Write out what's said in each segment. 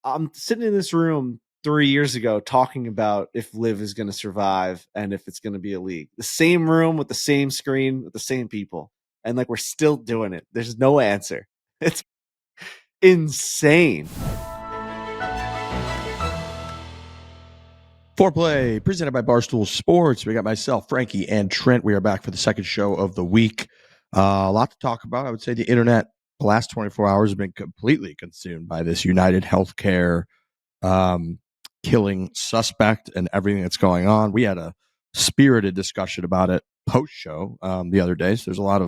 I'm sitting in this room 3 years ago talking about if LIV is going to survive and if it's going to be a league. The same room with the same screen with the same people. And like we're still doing it. There's no answer. It's insane. Fore-play, presented by Barstool Sports. We got myself, Frankie, and Trent. We are back for the second show of the week. A lot to talk about. I would say the internet, the last 24 hours, has been completely consumed by this UnitedHealthcare killing suspect and everything that's going on. We had a spirited discussion about it post-show the other day. So there's a lot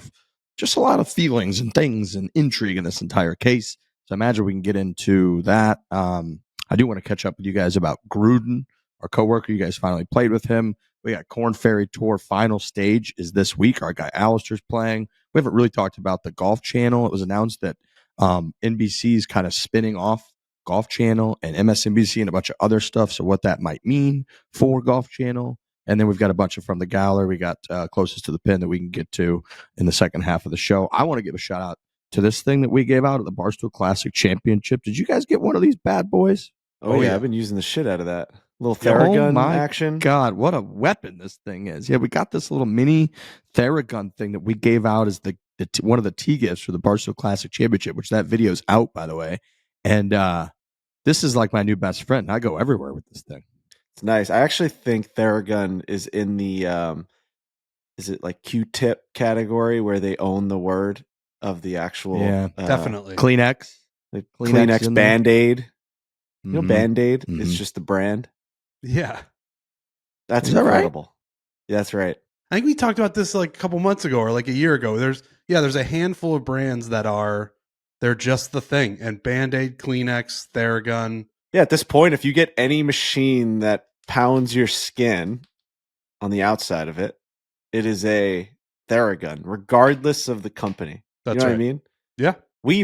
of feelings and things and intrigue in this entire case. So I imagine we can get into that. I do want to catch up with you guys about Gruden, our coworker. You guys finally played with him. We got korn-ferry-tour final stage is this week. Our guy Alistair's playing. We haven't really talked about the Golf Channel. It was announced that NBC is kind of spinning off Golf Channel and MSNBC and a bunch of other stuff. So what that might mean for Golf Channel. And then we've got a bunch of From the Galler. We got closest to the pin that we can get to in the second half of the show. I want to give a shout out to this thing that we gave out at the Barstool Classic Championship. Did you guys get one of these bad boys? Oh yeah, I've been using the shit out of that. Little Theragun action. God, what a weapon this thing is. Yeah, we got this little mini Theragun thing that we gave out as one of the tee gifts for the Barstool Classic Championship, which that video is out, by the way. And this is like my new best friend. I go everywhere with this thing. It's nice. I actually think Theragun is in the, is it like Q-tip category where they own the word of the actual. Yeah, definitely. Kleenex. Kleenex Band-Aid. You know, Band-Aid is just the brand. Yeah. That's incredible. Right? Yeah, that's right. I think we talked about this like a couple months ago or like a year ago. There's a handful of brands that they're just the thing. And Band-Aid, Kleenex, Theragun. Yeah, at this point, if you get any machine that pounds your skin on the outside of it, it is a Theragun, regardless of the company. That's you know right. what I mean? Yeah. We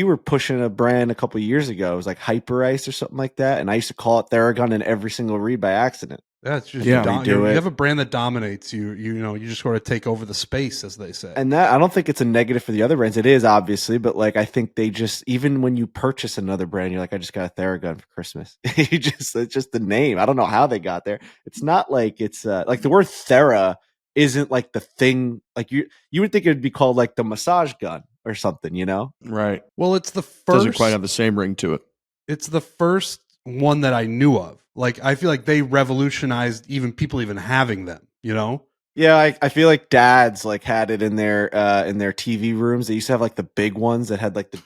were pushing a brand a couple of years ago. It was like Hyper Ice or something like that, and I used to call it Theragun in every single read by accident. That's just you have a brand that dominates. You just sort of take over the space, as they say. And that I don't think it's a negative for the other brands. It is obviously, but like I think they just even when you purchase another brand, you're like, I just got a Theragun for Christmas. It's just the name. I don't know how they got there. It's not like it's like the word Thera isn't like the thing. Like you would think it would be called like the massage gun or something, you know? Right. Well, it's the first. Doesn't quite have the same ring to it. It's the first one that I knew of. Like, I feel like they revolutionized people even having them, you know? Yeah, I feel like dads like had it in their TV rooms. They used to have like the big ones that had like the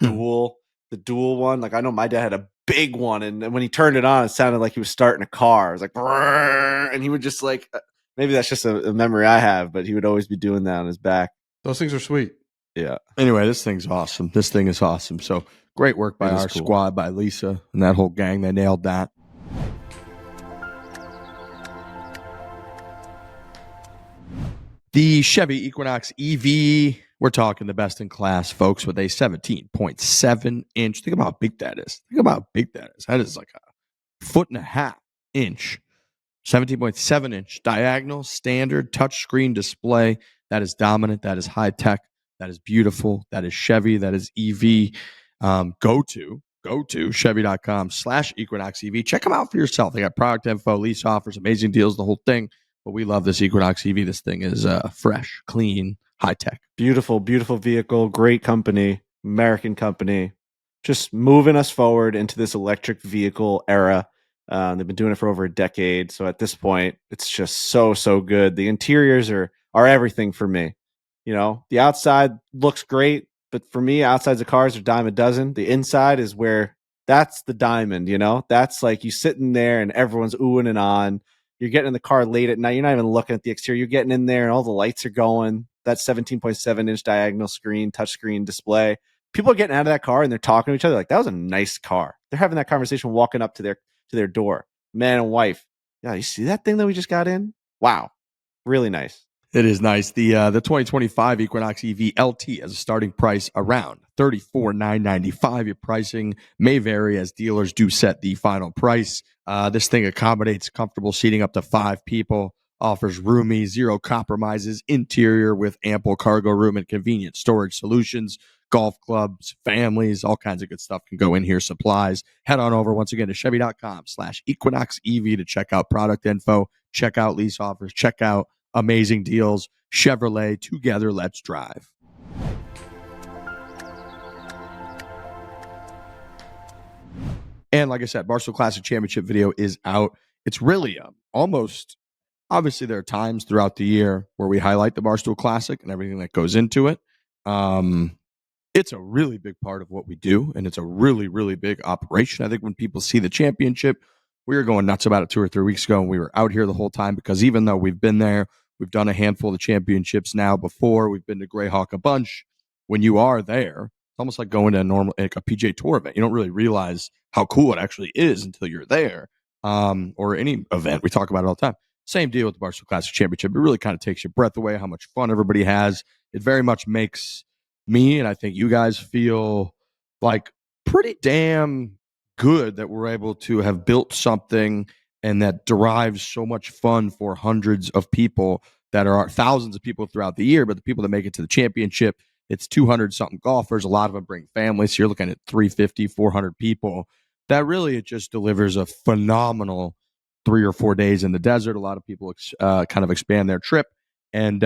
dual one. Like I know my dad had a big one, and when he turned it on, it sounded like he was starting a car. It was like, brrr, and he would just like, maybe that's just a memory I have, but he would always be doing that on his back. Those things are sweet. Yeah. Anyway, this thing's awesome. This thing is awesome. So great work by our squad, by Lisa and that whole gang. They nailed that. The Chevy Equinox EV, we're talking the best in class, folks, with a 17.7 inch. Think about how big that is. That is like a 1.5 inch, 17.7 inch diagonal standard touchscreen display. That is dominant. That is high tech. That is beautiful. That is Chevy. That is EV. Go to Chevy.com/Equinox EV. Check them out for yourself. They got product info, lease offers, amazing deals, the whole thing. But we love this Equinox EV. This thing is fresh, clean, high tech. Beautiful, beautiful vehicle. Great company, American company. Just moving us forward into this electric vehicle era. They've been doing it for over a decade. So at this point, it's just so good. The interiors are everything for me. You know, the outside looks great, but for me, outsides of cars are dime a dozen. The inside is where that's the diamond, you know? That's like you sitting there and everyone's oohing and on. You're getting in the car late at night. You're not even looking at the exterior. You're getting in there and all the lights are going. That 17.7 inch diagonal screen, touchscreen display. People are getting out of that car and they're talking to each other like, that was a nice car. They're having that conversation walking up to their door. Man and wife. Yeah, you see that thing that we just got in? Wow. Really nice. It is nice. The 2025 Equinox EV LT has a starting price around $34,995. Your pricing may vary as dealers do set the final price. This thing accommodates comfortable seating up to 5 people, offers roomy, zero compromises interior with ample cargo room and convenient storage solutions. golf clubs, families, all kinds of good stuff can go in here. Supplies. Head on over once again to Chevy.com/EquinoxEV to check out product info, check out lease offers, check out amazing deals. Chevrolet, together, let's drive. And like I said, Barstool Classic Championship video is out. It's really almost, obviously there are times throughout the year where we highlight the Barstool Classic and everything that goes into it. It's a really big part of what we do, and it's a really, really big operation. I think when people see the championship, we were going nuts about it 2 or 3 weeks ago, and we were out here the whole time because even though we've been there, we've done a handful of the championships now before, we've been to Greyhawk a bunch. When you are there, it's almost like going to a PGA Tour event. You don't really realize how cool it actually is until you're there, or any event. We talk about it all the time. Same deal with the Barstool Classic Championship. It really kind of takes your breath away, how much fun everybody has. It very much makes me, and I think you guys, feel like pretty damn good that we're able to have built something and that derives so much fun for hundreds of people that are thousands of people throughout the year. But the people that make it to the championship, it's 200 something golfers. A lot of them bring families. So you're looking at 350, 400 people. That really, it just delivers a phenomenal 3 or 4 days in the desert. A lot of people kind of expand their trip. And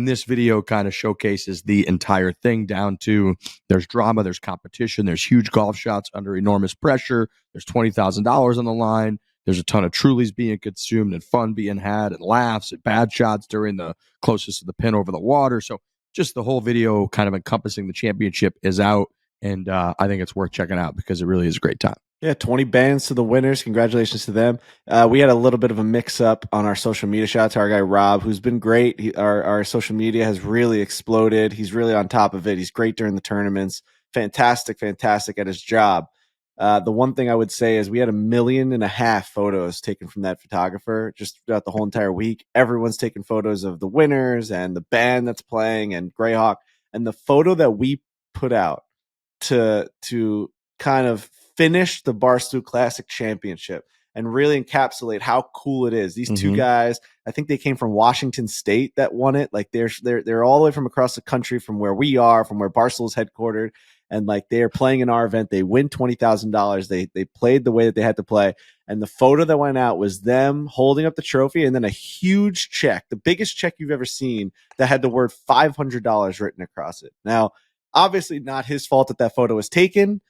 this video kind of showcases the entire thing down to there's drama, there's competition, there's huge golf shots under enormous pressure. There's $20,000 on the line. There's a ton of Trulies being consumed and fun being had and laughs and bad shots during the closest to the pin over the water. So just the whole video kind of encompassing the championship is out. And I think it's worth checking out because it really is a great time. Yeah, 20 bands to the winners. Congratulations to them. We had a little bit of a mix-up on our social media. Shout out to our guy, Rob, who's been great. Our social media has really exploded. He's really on top of it. He's great during the tournaments. Fantastic at his job. The one thing I would say is we had 1.5 million photos taken from that photographer just throughout the whole entire week. Everyone's taking photos of the winners and the band that's playing and Greyhawk. And the photo that we put out to kind of finish the Barstool Classic Championship and really encapsulate how cool it is. These two guys, I think they came from Washington State that won it. Like they're all the way from across the country, from where we are, from where Barstool is headquartered, and like they are playing in our event. They win $20,000. They played the way that they had to play, and the photo that went out was them holding up the trophy and then a huge check, the biggest check you've ever seen, that had the word $500 written across it. Now, obviously, not his fault that photo was taken.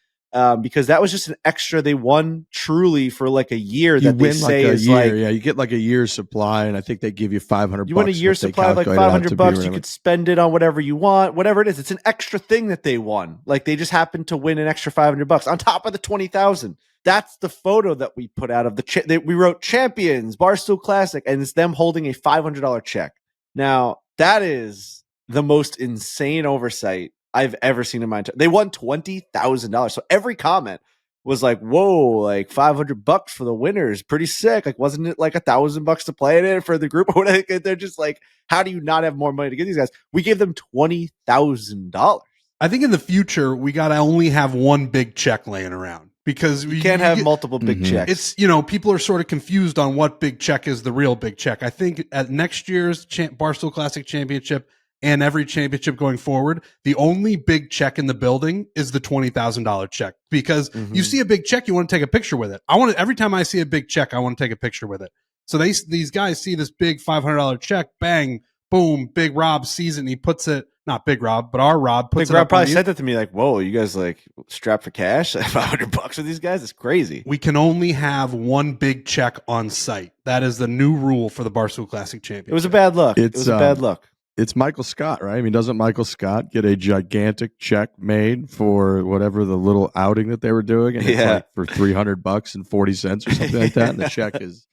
Because that was just an extra. They won truly for like a year. You that they win say like a is year, like, yeah. You get like a year's supply, and I think they give you $500. You win a year's supply of like $500. You could spend it on whatever you want, whatever it is. It's an extra thing that they won. Like they just happened to win an extra $500 on top of the 20,000. That's the photo that we put out of the. We wrote champions Barstool Classic, and it's them holding a $500 check. Now that is the most insane oversight I've ever seen in my entire. They won $20,000. So every comment was like, "Whoa, like $500 for the winners, pretty sick." Like, wasn't it like $1,000 to play in it for the group? They're just like, how do you not have more money to give these guys? We gave them $20,000. I think in the future we gotta only have one big check laying around because you can't have multiple big checks. It's people are sort of confused on what big check is the real big check. I think at next year's Barstool Classic Championship and every championship going forward, the only big check in the building is the $20,000 check, because you see a big check, you want to take a picture with it. Every time I see a big check, I want to take a picture with it. So these guys see this big $500 check, bang, boom, Big Rob sees it and he puts it, not Big Rob, but our Rob puts Big it Rob up. Probably said that to me like, "Whoa, you guys like strapped for cash? $500 for these guys? It's crazy." We can only have one big check on site. That is the new rule for the Barstool Classic Championship. It was a bad look. It was a bad look. It's Michael Scott, right? I mean, doesn't Michael Scott get a gigantic check made for whatever the little outing that they were doing? And it's like for $300.40 or something like that. And the check is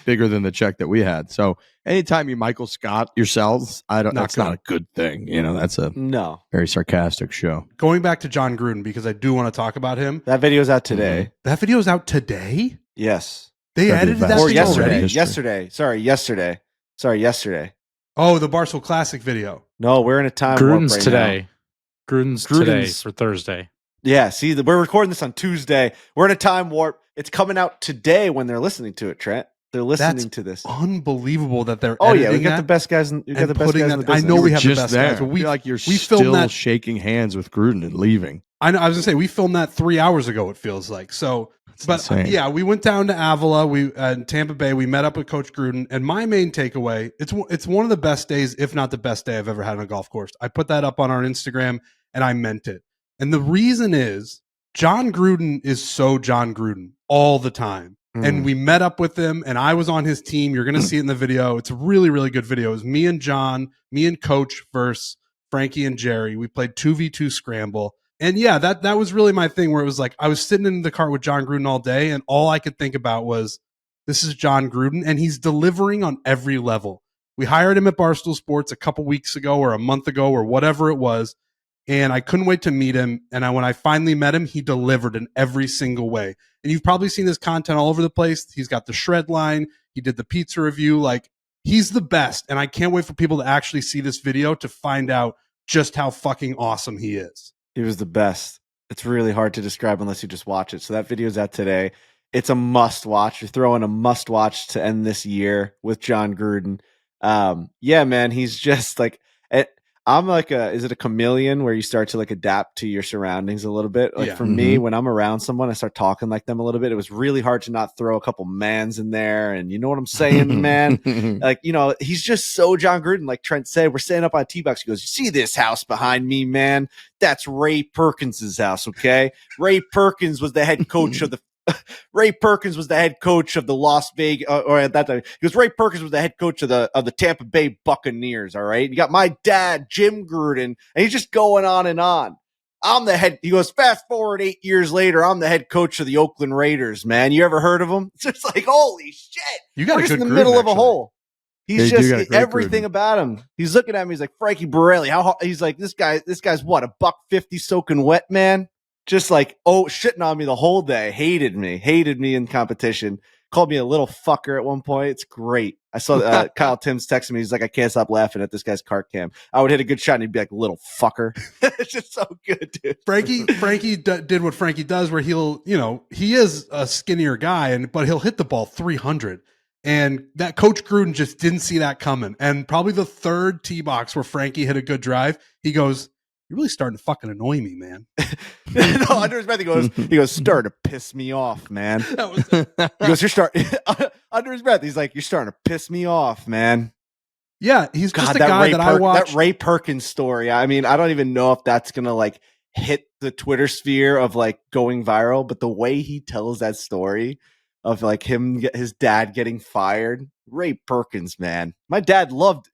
bigger than the check that we had. So anytime you Michael Scott yourselves, that's not a good thing. That's a very sarcastic show. Going back to Jon Gruden, because I do want to talk about him. That video's out today. That video's out today? Yes. They edited that or yesterday. Yesterday. Oh, the Barstool Classic video. No, we're in a time Gruden's warp right today. now. Gruden's today for Thursday. Yeah, see, we're recording this on Tuesday. We're in a time warp. It's coming out today when they're listening to it, Trent. They're listening That's to this. unbelievable that they're Oh yeah, we editing got that the best guys. We got and the best putting guys in that. the I business. know we have the just best there. guys, but I feel like you're we filmed still that. shaking hands with Gruden and leaving. I know. I was gonna say we filmed that 3 hours ago. It feels like so. But insane. yeah, we went down to Avila. We in Tampa Bay. We met up with Coach Gruden. And my main takeaway: it's one of the best days, if not the best day I've ever had on a golf course. I put that up on our Instagram, and I meant it. And the reason is Jon Gruden is so Jon Gruden all the time. And we met up with him, and I was on his team. You're going to see it in the video. It's a really, really good video. It was me and John, me and Coach versus Frankie and Jerry. We played 2v2 scramble. And yeah, that was really my thing, where it was like I was sitting in the car with Jon Gruden all day, and all I could think about was, this is Jon Gruden, and he's delivering on every level. We hired him at Barstool Sports a couple weeks ago or a month ago or whatever it was, and I couldn't wait to meet him. And when I finally met him, he delivered in every single way. And you've probably seen this content all over the place. He's got the shred line. He did the pizza review. Like, he's the best. And I can't wait for people to actually see this video to find out just how fucking awesome he is. He was the best. It's really hard to describe unless you just watch it. So that video's out today. It's a must watch. You're throwing a must watch to end this year with Jon Gruden. Yeah, man, he's just like, I'm like is it a chameleon where you start to like adapt to your surroundings a little bit? Like for me, when I'm around someone, I start talking like them a little bit. It was really hard to not throw a couple mans in there. And you know what I'm saying, man? Like, you know, he's just so Jon Gruden. Like Trent said, we're standing up on a tee box. He goes, you see this house behind me, man? That's Ray Perkins's house. Okay. Ray Perkins was the head coach of the Ray Perkins was the head coach of the Las Vegas, or at that time, he was Ray Perkins was the head coach of the Tampa Bay Buccaneers. All right. You got my dad, Jim Gruden, and he's just going on and on. I'm the head. He goes, fast forward 8 years later, I'm the head coach of the Oakland Raiders, man. You ever heard of him? It's just like, holy shit. You got We're a just good in the Gruden, middle of a actually. hole. He's Yeah, you just everything Gruden. about him. He's looking at me. He's like, Frankie Borelli. He's like, this guy's what, $150 soaking wet, man? Just like, shitting on me the whole day. Hated me in competition. Called me a little fucker at one point. It's great. I saw Kyle Timms texting me. He's like, I can't stop laughing at this guy's cart cam. I would hit a good shot and he'd be like, little fucker. It's just so good, dude. Frankie did what Frankie does, where he is a skinnier guy, but he'll hit the ball 300. And that Coach Gruden just didn't see that coming. And probably the third tee box where Frankie hit a good drive, he goes, you're really starting to fucking annoy me, man. No, under his breath, he goes, starting to piss me off, man. He goes, you're starting, under his breath, he's like, you're starting to piss me off, man. Yeah, he's just a guy that I watched. That Ray Perkins story. I mean, I don't even know if that's going to like hit the Twitter sphere of like going viral, but the way he tells that story of like his dad getting fired. Ray Perkins, man. My dad loved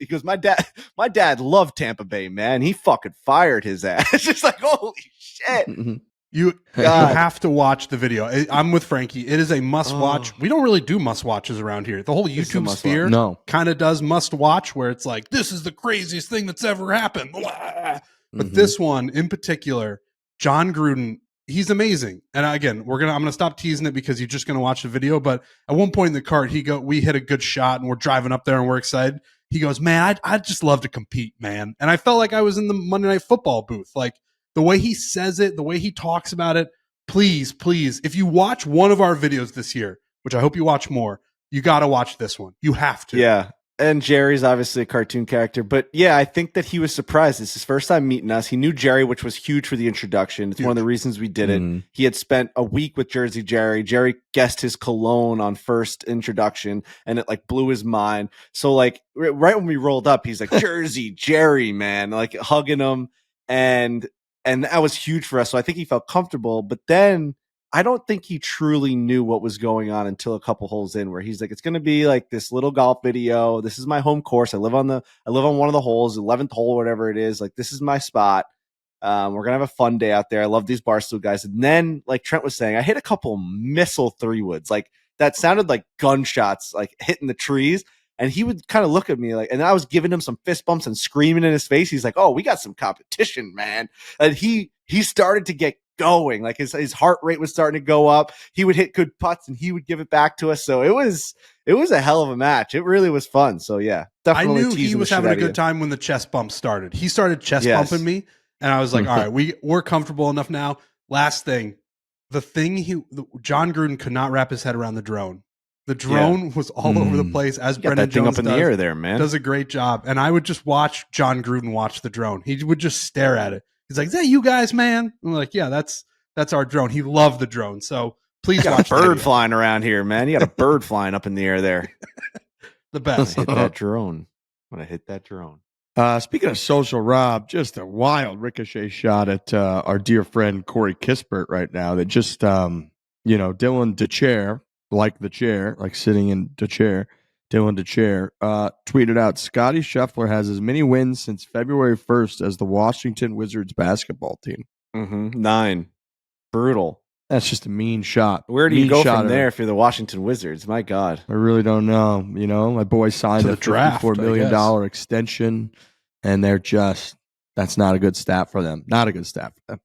loved Tampa Bay, man. He fucking fired his ass. It's just like, holy shit. You have to watch the video. I'm with Frankie. It is a must watch. We don't really do must watches around here. The whole YouTube sphere kind of does must watch, where it's like, this is the craziest thing that's ever happened. But this one in particular, Jon Gruden, he's amazing. And again, I'm going to stop teasing it because you're just going to watch the video. But at one point in the cart, we hit a good shot and we're driving up there and we're excited. He goes, man, I'd just love to compete, man. And I felt like I was in the Monday Night Football booth. Like the way he says it, the way he talks about it, please, if you watch one of our videos this year, which I hope you watch more, you got to watch this one. You have to. Yeah. And Jerry's obviously a cartoon character, but yeah, I think that he was surprised. It's his first time meeting us. He knew Jerry, which was huge for the introduction. It's one of the reasons we did it. He had spent a week with Jersey Jerry. Jerry guessed his cologne on first introduction, and it like blew his mind. So like right when we rolled up, he's like, Jersey Jerry, man, like hugging him, and that was huge for us. So I think he felt comfortable, but then I don't think he truly knew what was going on until a couple holes in, where he's like, it's going to be like this little golf video. This is my home course. I live on one of the holes, 11th hole, whatever it is. Like, this is my spot. We're going to have a fun day out there. I love these Barstool guys. And then, like Trent was saying, I hit a couple missile 3-woods. Like, that sounded like gunshots, like hitting the trees. And he would kind of look at me like, and I was giving him some fist bumps and screaming in his face. He's like, oh, we got some competition, man. And he started to get going. Like his heart rate was starting to go up. He would hit good putts and he would give it back to us. So it was a hell of a match. It really was fun. So yeah, definitely. I knew he was having a good time when the chest bump started. He started chest bumping me, and I was like, all right, we're comfortable enough now. Last thing, Jon Gruden could not wrap his head around the drone. The drone was all over the place, as You got Brendan that thing Jones up in the air there, man. does a great job. And I would just watch Jon Gruden watch the drone. He would just stare at it. He's like, "Is that you guys, man?" I'm like, "Yeah, that's our drone." He loved the drone. So please You got watch a bird flying around here, man. You got a bird flying up in the air there. The best. Hit that drone. I'm gonna hit that drone. Speaking of social, Rob, just a wild ricochet shot at our dear friend Corey Kispert right now. That just, Dylan DeChair, like sitting in the chair, Dylan DeChair, tweeted out, Scottie-Scheffler has as many wins since February 1st as the Washington Wizards basketball team. 9. Brutal. That's just a mean shot. Where do you go from there if you're the Washington Wizards? My God. I really don't know. My boy signed a $54 million extension, and they're just, that's not a good stat for them. Not a good stat for them.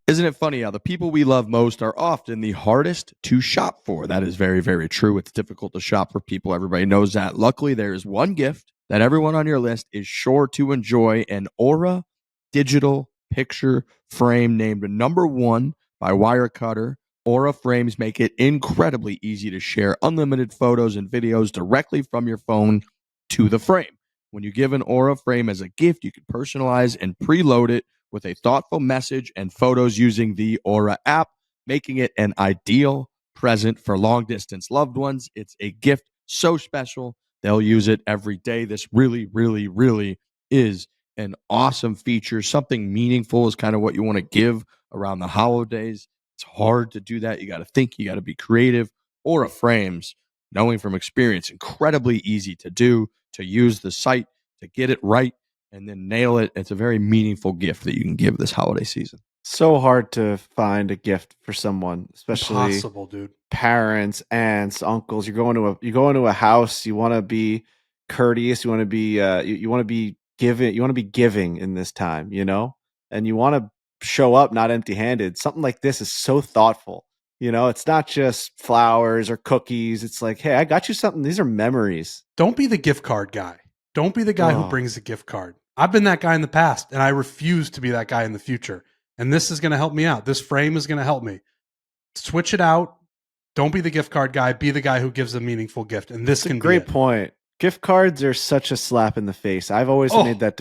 Isn't it funny how the people we love most are often the hardest to shop for? That is very, very true. It's difficult to shop for people. Everybody knows that. Luckily, there is one gift that everyone on your list is sure to enjoy, an Aura digital picture frame named number 1 by Wirecutter. Aura frames make it incredibly easy to share unlimited photos and videos directly from your phone to the frame. When you give an Aura frame as a gift, you can personalize and preload it with a thoughtful message and photos using the Aura app, making it an ideal present for long-distance loved ones. It's a gift so special, they'll use it every day. This really, really, really is an awesome feature. Something meaningful is kind of what you want to give around the holidays. It's hard to do that. You got to think, you got to be creative. Aura frames, knowing from experience, incredibly easy to do, to use the site, to get it right, and then nail it. It's a very meaningful gift that you can give this holiday season. So hard to find a gift for someone, especially Impossible, dude. Parents, aunts, uncles. You're going to a house. You want to be courteous. You want to be you want to be giving. You want to be giving in this time, and you want to show up not empty-handed. Something like this is so thoughtful. It's not just flowers or cookies. It's like, hey, I got you something. These are memories. Don't be the gift card guy. Don't be the guy who brings the gift card. I've been that guy in the past, and I refuse to be that guy in the future. And this is going to help me out. This frame is going to help me. Switch it out. Don't be the gift card guy. Be the guy who gives a meaningful gift. And this can be a great point. Gift cards are such a slap in the face. I've always made that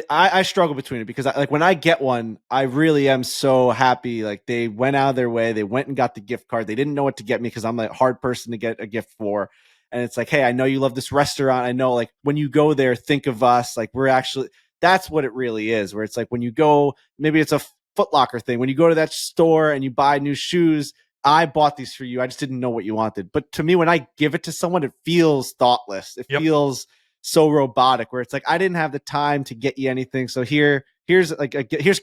I struggle between it because when I get one, I really am so happy. Like, they went out of their way. They went and got the gift card. They didn't know what to get me because I'm a hard person to get a gift for. And it's like, hey, I know you love this restaurant. I know, like, when you go there, think of us. Like, that's what it really is, where it's like when you go, maybe it's a Foot Locker thing. When you go to that store and you buy new shoes, I bought these for you. I just didn't know what you wanted. But to me, when I give it to someone, it feels thoughtless. It feels so robotic, where it's like, I didn't have the time to get you anything. So here's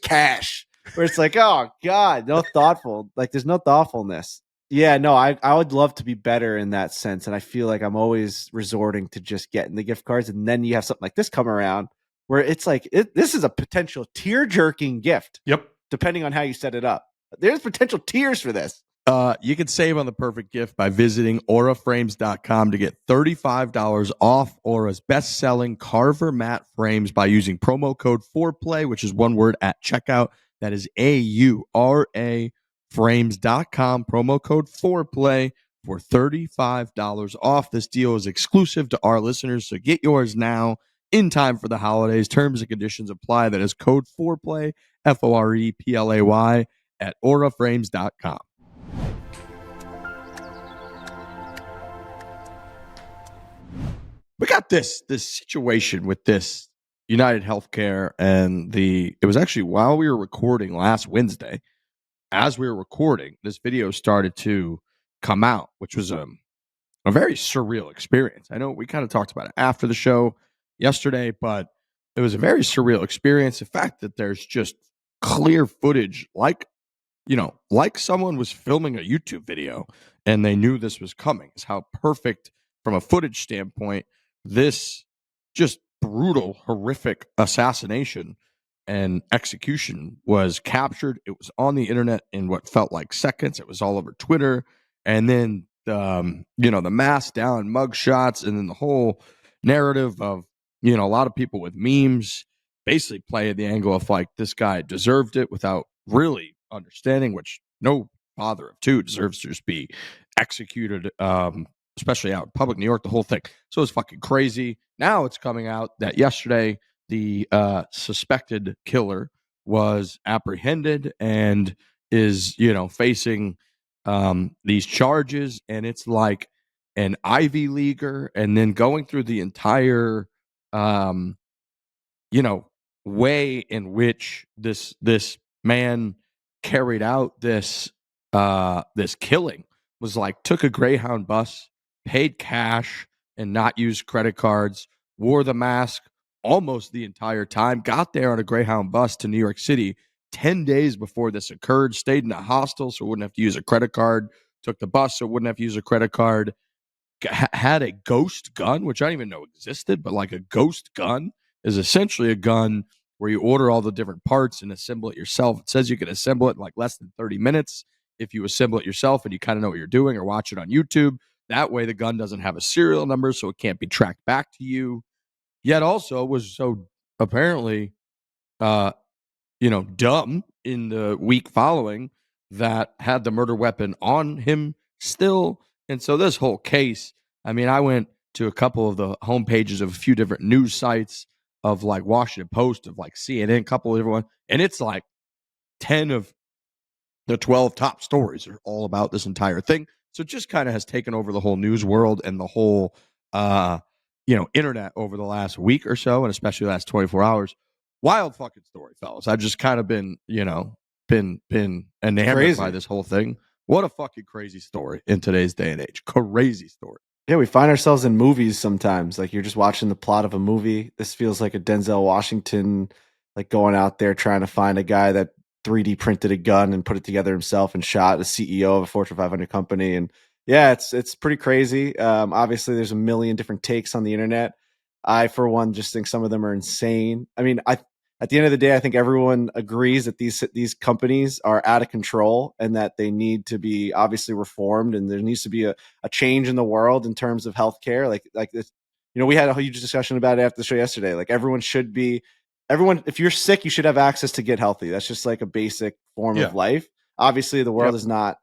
cash, where it's like, oh God, no thoughtful. Like, there's no thoughtfulness. Yeah, no, I would love to be better in that sense. And I feel like I'm always resorting to just getting the gift cards. And then you have something like this come around where it's like, this is a potential tear-jerking gift. Yep. Depending on how you set it up. There's potential tears for this. You can save on the perfect gift by visiting auraframes.com to get $35 off Aura's best-selling Carver matte frames by using promo code fore-play, which is one word, at checkout. That is AURA frames.com, promo code fore-play for $35 off. This deal is exclusive to our listeners, so get yours now in time for the holidays. Terms and conditions apply. That is code fore-play, FOREPLAY, at auraframes.com. We got this situation with this UnitedHealthcare and it was actually while we were recording last Wednesday. As we were recording, this video started to come out, which was a very surreal experience. I know we kind of talked about it after the show yesterday, but it was a very surreal experience. The fact that there's just clear footage, like someone was filming a YouTube video and they knew this was coming, is how perfect from a footage standpoint this just brutal, horrific assassination and execution was captured. It was on the internet in what felt like seconds. It was all over Twitter. And then, the mask down mug shots, and then the whole narrative of, a lot of people with memes basically playing the angle of like this guy deserved it without really understanding, which no father of two deserves to just be executed, especially out in public New York, the whole thing. So it's fucking crazy. Now it's coming out that yesterday the suspected killer was apprehended and is, facing these charges, and it's like an Ivy Leaguer, and then going through the entire way in which this man carried out this killing was like took a Greyhound bus, paid cash and not used credit cards, wore the mask almost the entire time, got there on a Greyhound bus to New York City 10 days before this occurred, stayed in a hostel so wouldn't have to use a credit card, took the bus so wouldn't have to use a credit card, had a ghost gun, which I didn't even know existed, but like a ghost gun is essentially a gun where you order all the different parts and assemble it yourself. It says you can assemble it in like less than 30 minutes if you assemble it yourself and you kind of know what you're doing, or watch it on YouTube. That way the gun doesn't have a serial number, so it can't be tracked back to you. Yet also was so apparently dumb in the week following that had the murder weapon on him still. And so this whole case, I mean, I went to a couple of the homepages of a few different news sites of like Washington Post, of like CNN, a couple of everyone, and it's like 10 of the 12 top stories are all about this entire thing. So it just kind of has taken over the whole news world and the whole internet over the last week or so, and especially the last 24 hours. Wild fucking story, fellas. I've just kind of been enamored by this whole thing. What a fucking crazy story in today's day and age. Crazy story. Yeah, we find ourselves in movies sometimes. Like you're just watching the plot of a movie. This feels like a Denzel Washington, like going out there trying to find a guy that 3D printed a gun and put it together himself and shot the CEO of a Fortune 500 company. And yeah, it's pretty crazy. Obviously, there's a million different takes on the internet. I, for one, just think some of them are insane. I mean, at the end of the day, I think everyone agrees that these companies are out of control and that they need to be obviously reformed, and there needs to be a change in the world in terms of healthcare. Like this, we had a huge discussion about it after the show yesterday. Like everyone, if you're sick, you should have access to get healthy. That's just like a basic form of life. Obviously, the world is not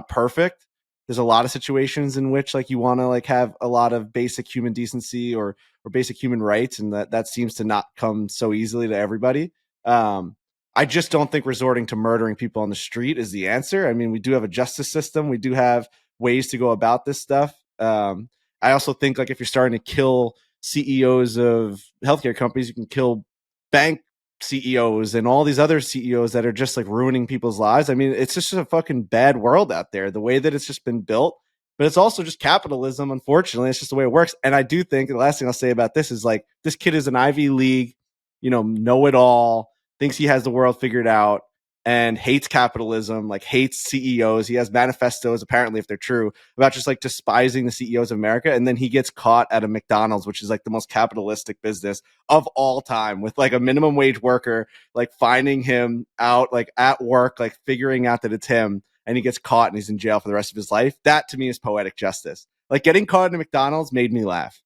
perfect. There's a lot of situations in which like you want to like have a lot of basic human decency or basic human rights, and that seems to not come so easily to everybody. I just don't think resorting to murdering people on the street is the answer. I mean, we do have a justice system. We do have ways to go about this stuff. I also think like if you're starting to kill CEOs of healthcare companies, you can kill bank CEOs and all these other CEOs that are just like ruining people's lives. I mean, it's just a fucking bad world out there, the way that it's just been built. But it's also just capitalism, unfortunately. It's just the way it works. And I do think the last thing I'll say about this is like this kid is an Ivy League, know-it-all, thinks he has the world figured out, and hates capitalism, like hates CEOs. He has manifestos, apparently, if they're true, about just like despising the CEOs of America. And then he gets caught at a McDonald's, which is like the most capitalistic business of all time, with like a minimum wage worker, like finding him out, like at work, like figuring out that it's him. And he gets caught and he's in jail for the rest of his life. That to me is poetic justice. Like getting caught in a McDonald's made me laugh.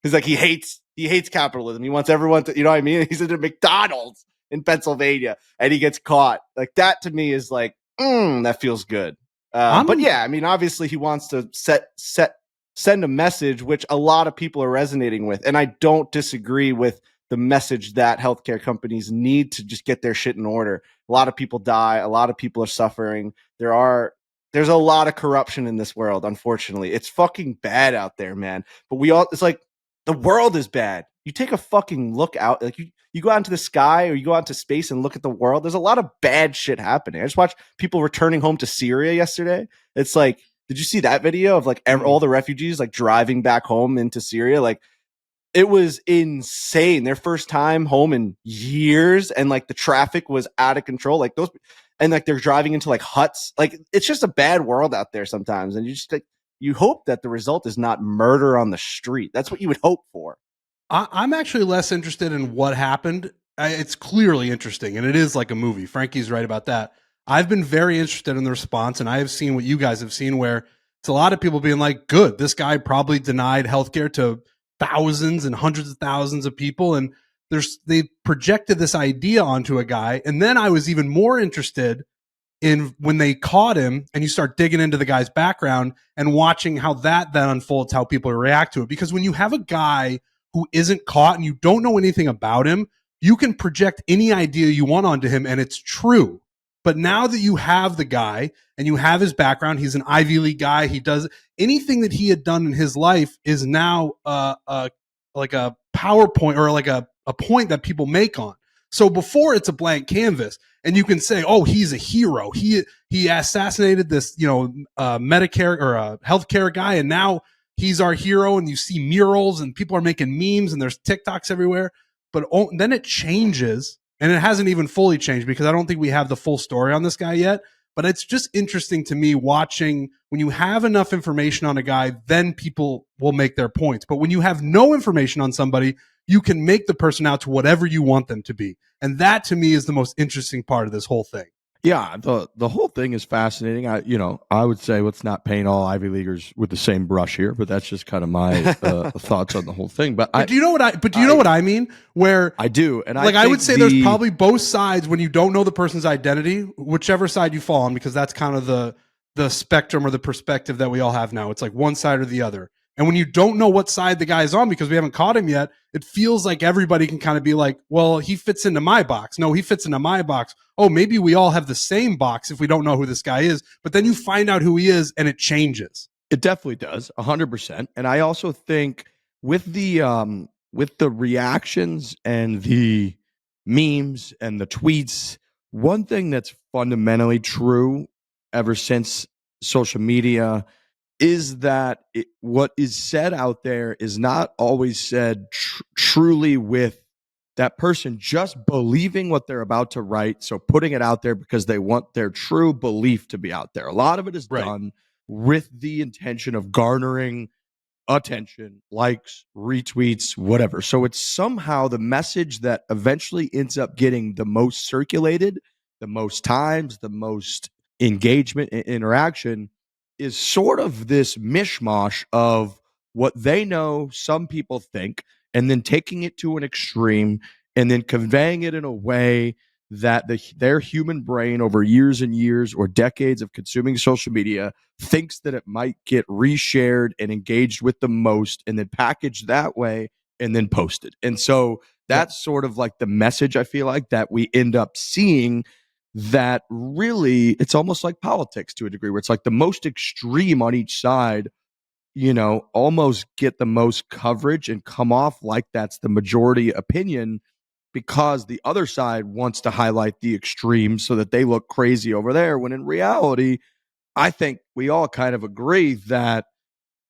He's like, he hates capitalism. He wants everyone to, you know what I mean? He's at a McDonald's in Pennsylvania and he gets caught. Like that to me is like, that feels good. But yeah, I mean, obviously he wants to send a message, which a lot of people are resonating with. And I don't disagree with the message that healthcare companies need to just get their shit in order. A lot of people die. A lot of people are suffering. There's a lot of corruption in this world, unfortunately. It's fucking bad out there, man. But it's like the world is bad. You take a fucking look out, like you go out into the sky or you go out into space and look at the world. There's a lot of bad shit happening. I just watched people returning home to Syria yesterday. It's like, did you see that video of like all the refugees like driving back home into Syria? Like, it was insane. Their first time home in years, and like the traffic was out of control. Like those, and like they're driving into like huts. Like it's just a bad world out there sometimes, and you just like you hope that the result is not murder on the street. That's what you would hope for. I'm actually less interested in what happened. It's clearly interesting, and it is like a movie. Frankie's right about that. I've been very interested in the response, and I have seen what you guys have seen, where it's a lot of people being like, good, this guy probably denied healthcare to thousands and hundreds of thousands of people. And they projected this idea onto a guy. And then I was even more interested in when they caught him, and you start digging into the guy's background and watching how that then unfolds, how people react to it. Because when you have a guy who isn't caught and you don't know anything about him, you can project any idea you want onto him and it's true. But now that you have the guy and you have his background, he's an Ivy League guy. He does anything that he had done in his life is now like a PowerPoint or like a point that people make on. So before it's a blank canvas, and you can say, "Oh, he's a hero. He assassinated this, Medicare or a healthcare guy, and now he's our hero." And you see murals, and people are making memes, and there's TikToks everywhere. But then it changes, and it hasn't even fully changed because I don't think we have the full story on this guy yet. But it's just interesting to me watching when you have enough information on a guy, then people will make their points. But when you have no information on somebody, you can make the person out to whatever you want them to be. And that to me is the most interesting part of this whole thing. Yeah, the whole thing is fascinating. I would say let's not paint all Ivy Leaguers with the same brush here, but that's just kind of my thoughts on the whole thing. But do you know what I mean? Where I do, and I would say there's probably both sides when you don't know the person's identity, whichever side you fall on, because that's kind of the spectrum or the perspective that we all have now. It's like one side or the other. And when you don't know what side the guy's on because we haven't caught him yet, it feels like everybody can kind of be like, well, he fits into my box. No, he fits into my box. Oh, maybe we all have the same box if we don't know who this guy is. But then you find out who he is and it changes. It definitely does, 100%. And I also think with the reactions and the memes and the tweets, one thing that's fundamentally true ever since social media is that what is said out there is not always said truly with that person just believing what they're about to write. So putting it out there because they want their true belief to be out there. A lot of it is done with the intention of garnering attention, likes, retweets, whatever. So it's somehow the message that eventually ends up getting the most circulated, the most times, the most engagement and interaction is sort of this mishmash of what they know some people think, and then taking it to an extreme and then conveying it in a way that their human brain over years and years or decades of consuming social media thinks that it might get reshared and engaged with the most and then packaged that way and then posted. And so that's sort of like the message I feel like that we end up seeing, that really it's almost like politics to a degree where it's like the most extreme on each side, almost get the most coverage and come off like that's the majority opinion because the other side wants to highlight the extremes so that they look crazy over there. When in reality, I think we all kind of agree that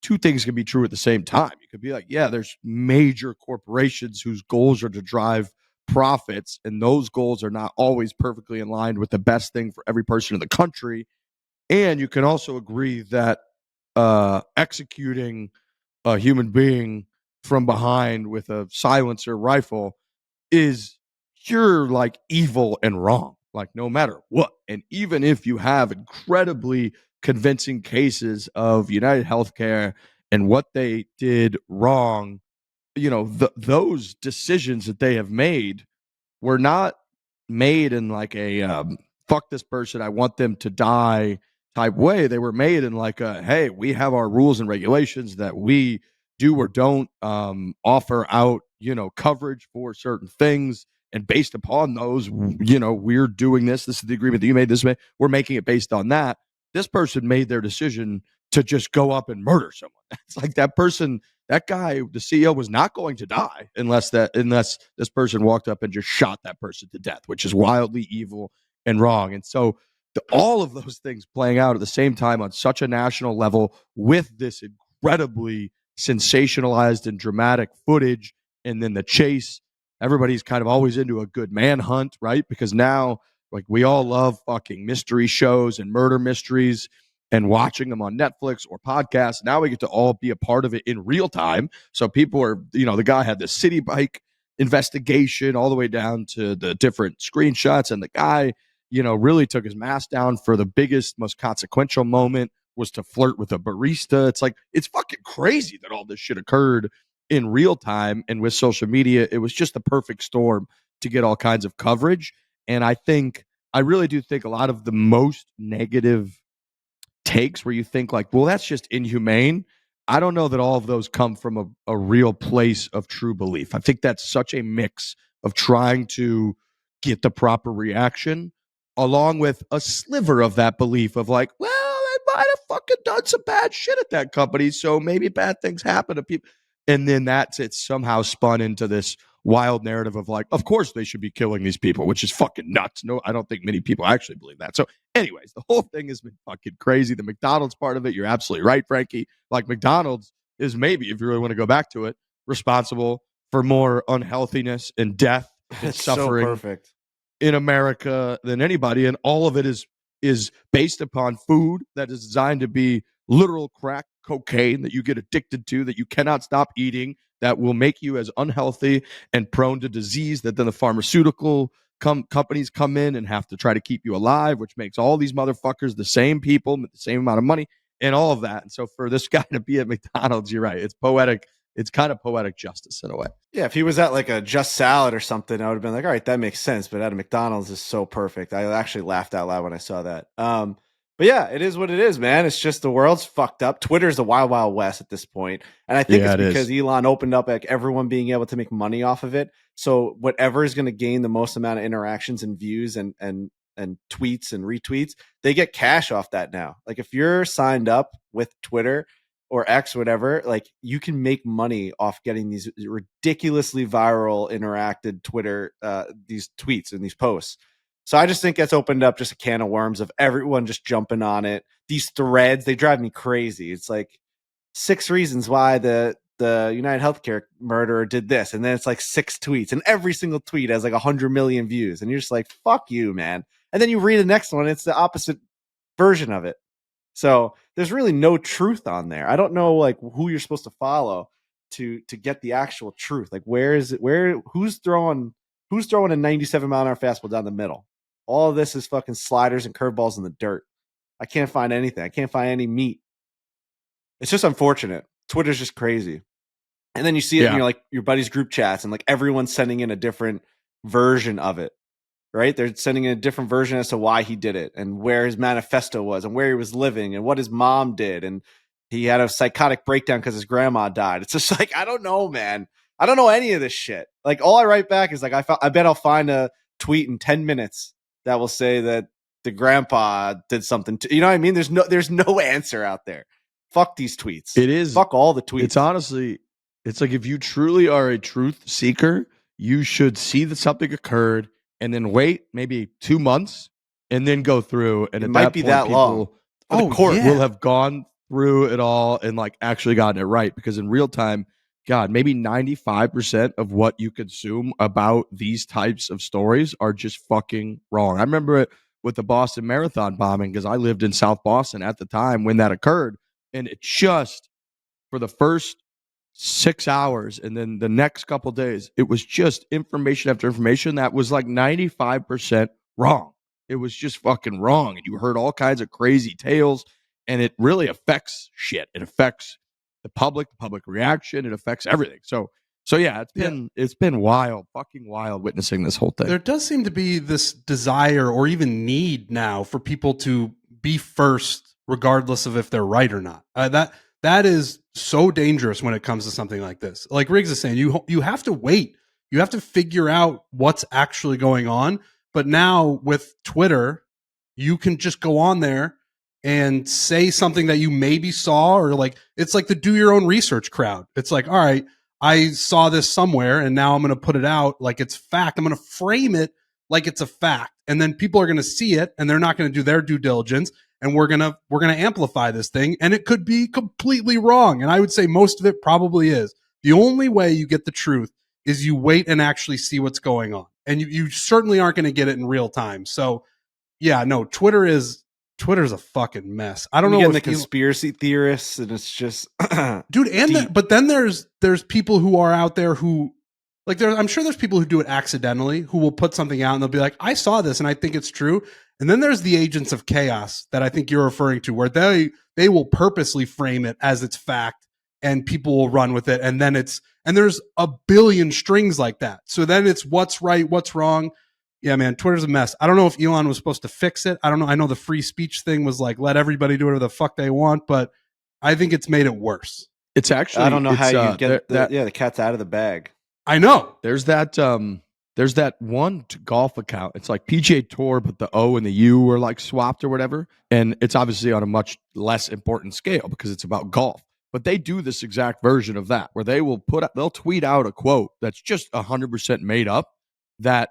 two things can be true at the same time. You could be like, yeah, there's major corporations whose goals are to drive profits, and those goals are not always perfectly in line with the best thing for every person in the country. And you can also agree that executing a human being from behind with a silencer rifle is pure like evil and wrong, like no matter what. And even if you have incredibly convincing cases of UnitedHealthcare and what they did wrong, those decisions that they have made were not made in like a fuck this person, I want them to die type way. They were made in like a, hey, we have our rules and regulations that we do or don't offer out, coverage for certain things. And based upon those, we're doing this. This is the agreement that you made this way. We're making it based on that. This person made their decision to just go up and murder someone. It's like that person, that guy, the CEO, was not going to die unless this person walked up and just shot that person to death, which is wildly evil and wrong. And so all of those things playing out at the same time on such a national level with this incredibly sensationalized and dramatic footage, and then the chase. Everybody's kind of always into a good manhunt, right? Because now, like, we all love fucking mystery shows and murder mysteries and watching them on Netflix or podcasts. Now we get to all be a part of it in real time. So people are, the guy had the city bike investigation all the way down to the different screenshots. And the guy, really took his mask down for the biggest, most consequential moment was to flirt with a barista. It's like, it's fucking crazy that all this shit occurred in real time. And with social media, it was just the perfect storm to get all kinds of coverage. And I really do think a lot of the most negative takes where you think like, well, that's just inhumane. I don't know that all of those come from a real place of true belief. I think that's such a mix of trying to get the proper reaction along with a sliver of that belief of like, well, they might have fucking done some bad shit at that company, so maybe bad things happen to people. And then it's somehow spun into this wild narrative of like, of course they should be killing these people, which is fucking nuts. No, I don't think many people actually believe that. So anyways, the whole thing has been fucking crazy. The McDonald's part of it, you're absolutely right, Frankie. Like McDonald's is maybe, if you really want to go back to it, responsible for more unhealthiness and death and suffering so perfect in America than anybody. And all of it is based upon food that is designed to be literal crack cocaine that you get addicted to, that you cannot stop eating, that will make you as unhealthy and prone to disease that then the pharmaceutical companies come in and have to try to keep you alive, which makes all these motherfuckers the same people with the same amount of money and all of that. And so for this guy to be at McDonald's, you're right. It's poetic. It's kind of poetic justice in a way. Yeah, if he was at like a Just Salad or something, I would have been like, all right, that makes sense. But at a McDonald's is so perfect. I actually laughed out loud when I saw that. But yeah, it is what it is, man. It's just the world's fucked up. Twitter's the wild, wild west at this point. And I think it's because Elon opened up like everyone being able to make money off of it. So whatever is going to gain the most amount of interactions and views and tweets and retweets, they get cash off that now. Like if you're signed up with Twitter or X, whatever, like you can make money off getting these ridiculously viral interacted Twitter, these tweets and these posts. So I just think that's opened up just a can of worms of everyone just jumping on it. These threads, they drive me crazy. It's like 6 reasons why the UnitedHealthcare murderer did this. And then it's like 6 tweets and every single tweet has like 100 million views. And you're just like, fuck you, man. And then you read the next one. It's the opposite version of it. So there's really no truth on there. I don't know like who you're supposed to follow to get the actual truth. Like who's throwing a 97 mile an hour fastball down the middle? All of this is fucking sliders and curveballs in the dirt. I can't find anything. I can't find any meat. It's just unfortunate. Twitter's just crazy. And then you see it in your buddies' group chats and like everyone's sending in a different version of it. Right? They're sending in a different version as to why he did it and where his manifesto was and where he was living and what his mom did. And he had a psychotic breakdown because his grandma died. It's just like, I don't know, man. I don't know any of this shit. Like all I write back is like, I bet I'll find a tweet in 10 minutes that will say that the grandpa did something to, you know what I mean? There's no answer out there. Fuck these tweets. It is. Fuck all the tweets. It's honestly, it's like if you truly are a truth seeker, you should see that something occurred and then wait maybe 2 months and then go through. And it at might that be point, that long. The court will have gone through it all and like actually gotten it right. Because in real time, God, maybe 95% of what you consume about these types of stories are just fucking wrong. I remember it with the Boston Marathon bombing because I lived in South Boston at the time when that occurred. And it just, for the first 6 hours and then the next couple days, it was just information after information that was like 95% wrong. It was just fucking wrong. And you heard all kinds of crazy tales and it really affects shit. It affects the public reaction. It affects everything. So yeah, it's been wild, fucking wild witnessing this whole thing. There does seem to be this desire or even need now for people to be first, regardless of if they're right or not. That is so dangerous when it comes to something like this. Like Riggs is saying, you have to wait. You have to figure out what's actually going on. But now with Twitter, you can just go on there and say something that you maybe saw, or like, it's like the do your own research crowd. It's like, all right, I saw this somewhere and now I'm going to put it out like it's fact. I'm going to frame it like it's a fact. And then people are going to see it and they're not going to do their due diligence. And we're going to amplify this thing. And it could be completely wrong. And I would say most of it probably is. The only way you get the truth is you wait and actually see what's going on. And you certainly aren't going to get it in real time. So yeah, no, Twitter's a fucking mess. I don't know. The conspiracy theorists, and it's just, dude. But then there's people who are out there who, like, I'm sure there's people who do it accidentally, who will put something out and they'll be like, I saw this and I think it's true. And then there's the agents of chaos that I think you're referring to, where they will purposely frame it as it's fact and people will run with it. And then there's a billion strings like that. So then it's what's right, what's wrong. Yeah, man, Twitter's a mess. I don't know if Elon was supposed to fix it. I don't know. I know the free speech thing was like, let everybody do whatever the fuck they want, but I think it's made it worse. It's actually, I don't know how you get the cat's out of the bag. I know. There's that one golf account. It's like PGA Tour, but the O and the U are like swapped or whatever. And it's obviously on a much less important scale because it's about golf. But they do this exact version of that where they'll tweet out a quote that's just 100% made up that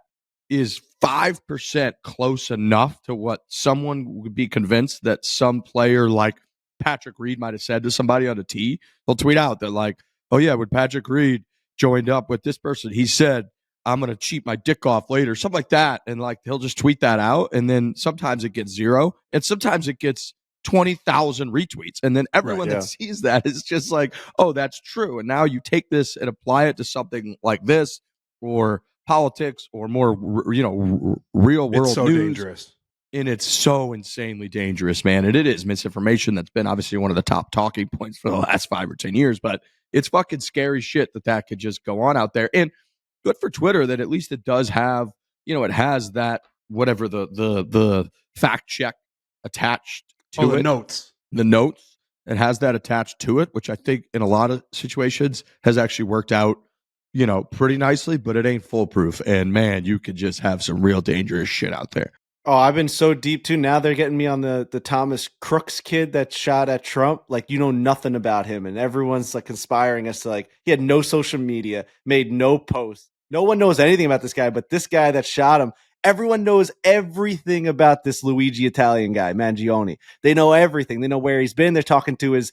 is 5% close enough to what someone would be convinced that some player like Patrick Reed might have said to somebody on a tee. They'll tweet out that like, oh yeah, when Patrick Reed joined up with this person, he said, I'm going to cheat my dick off later, something like that. And like, he'll just tweet that out. And then sometimes it gets 0 and sometimes it gets 20,000 retweets. And then everyone that sees that is just like, oh, that's true. And now you take this and apply it to something like this or politics or more, real world It's so news. dangerous. And it's so insanely dangerous, man. And it is misinformation that's been obviously one of the top talking points for the last 5 or 10 years. But it's fucking scary shit that could just go on out there. And good for Twitter that at least it does have, it has that whatever the fact check attached to it. The notes. It has that attached to it, which I think in a lot of situations has actually worked out, pretty nicely, but it ain't foolproof. And man, you could just have some real dangerous shit out there. Oh, I've been so deep too. Now they're getting me on the Thomas Crooks kid that shot at Trump. Like, nothing about him. And everyone's like conspiring as to like, he had no social media, made no posts. No one knows anything about this guy, but this guy that shot him, everyone knows everything about this Luigi Italian guy, Mangione. They know everything. They know where he's been. They're talking to his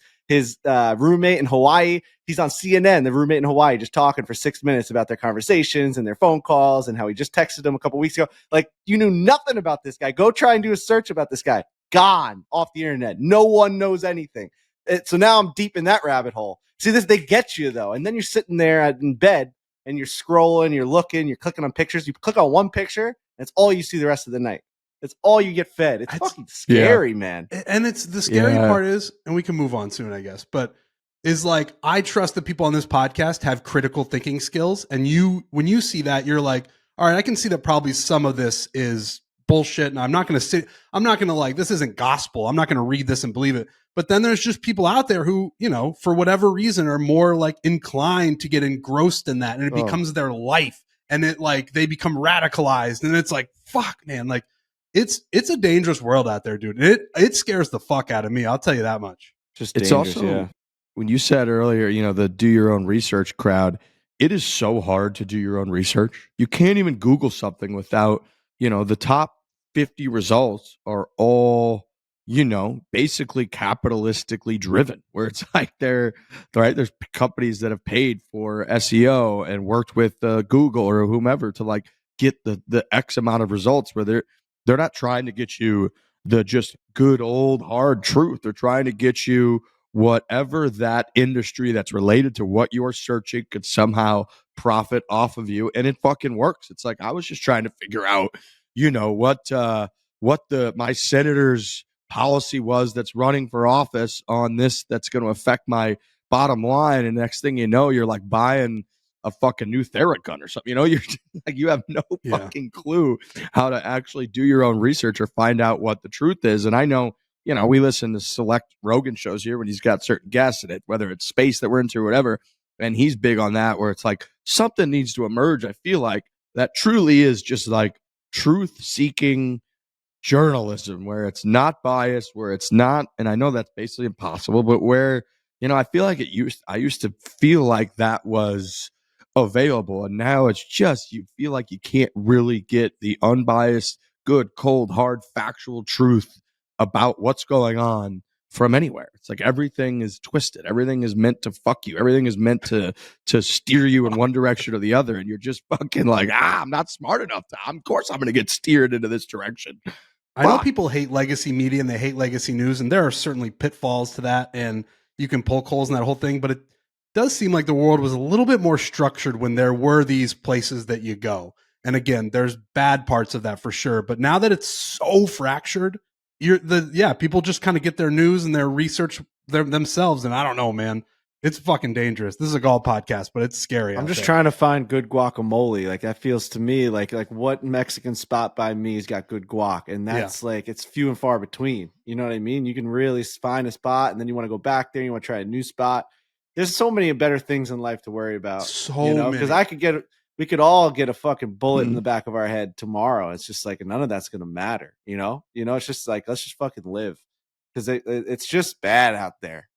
roommate in Hawaii. He's on CNN, the roommate in Hawaii, just talking for 6 minutes about their conversations and their phone calls and how he just texted him a couple weeks ago. Like, you knew nothing about this guy. Go try and do a search about this guy. Gone off the internet. No one knows anything. So now I'm deep in that rabbit hole. See, they get you though. And then you're sitting there in bed and you're scrolling, you're looking, you're clicking on pictures. You click on one picture, that's all you see the rest of the night. It's all you get fed. It's fucking scary, man. And it's the scary part is, and we can move on soon, I guess, but is like, I trust that people on this podcast have critical thinking skills. And when you see that, you're like, all right, I can see that probably some of this is bullshit. And I'm not going to like, this isn't gospel. I'm not going to read this and believe it. But then there's just people out there who, for whatever reason are more like inclined to get engrossed in that. And it becomes their life. And it like, they become radicalized. And it's like, fuck, man. Like, it's a dangerous world out there, dude. It scares the fuck out of me. I'll tell you that much. It's also, when you said earlier, the do your own research crowd, it is so hard to do your own research. You can't even Google something without, the top 50 results are all, basically capitalistically driven, where it's like there's companies that have paid for SEO and worked with Google or whomever to like get the X amount of results where they're not trying to get you the just good old hard truth. They're trying to get you whatever that industry that's related to what you're searching could somehow profit off of you. And it fucking works. It's like, I was just trying to figure out, what my senator's policy was that's running for office on this, that's going to affect my bottom line. And next thing you know, you're like buying a fucking new Theragun or something. You're like, you have no fucking clue how to actually do your own research or find out what the truth is. And I know, we listen to select Rogan shows here when he's got certain guests in it, whether it's space that we're into or whatever. And he's big on that, where it's like something needs to emerge. I feel like that truly is just like truth seeking journalism, where it's not biased, where it's not, and I know that's basically impossible, but where, I feel like I used to feel like that was available. And now it's just, you feel like you can't really get the unbiased, good, cold, hard, factual truth about what's going on from anywhere. It's like everything is twisted. Everything is meant to fuck you. Everything is meant to steer you in one direction or the other. And you're just fucking like, I'm not smart enough to, of course I'm going to get steered into this direction. I know people hate legacy media and they hate legacy news, and there are certainly pitfalls to that, and you can poke holes in that whole thing, but it does seem like the world was a little bit more structured when there were these places that you go. And again, there's bad parts of that for sure, but now that it's so fractured, people just kind of get their news and their research themselves, and I don't know, man. It's fucking dangerous. This is a golf podcast, but it's scary. I'm just trying to find good guacamole. Like that feels to me like what Mexican spot by me has got good guac, and that's like it's few and far between. You know what I mean? You can really find a spot, and then you want to go back there. You want to try a new spot. There's so many better things in life to worry about. Because we could all get a fucking bullet in the back of our head tomorrow. It's just like none of that's gonna matter. You know, it's just like let's just fucking live because it's just bad out there.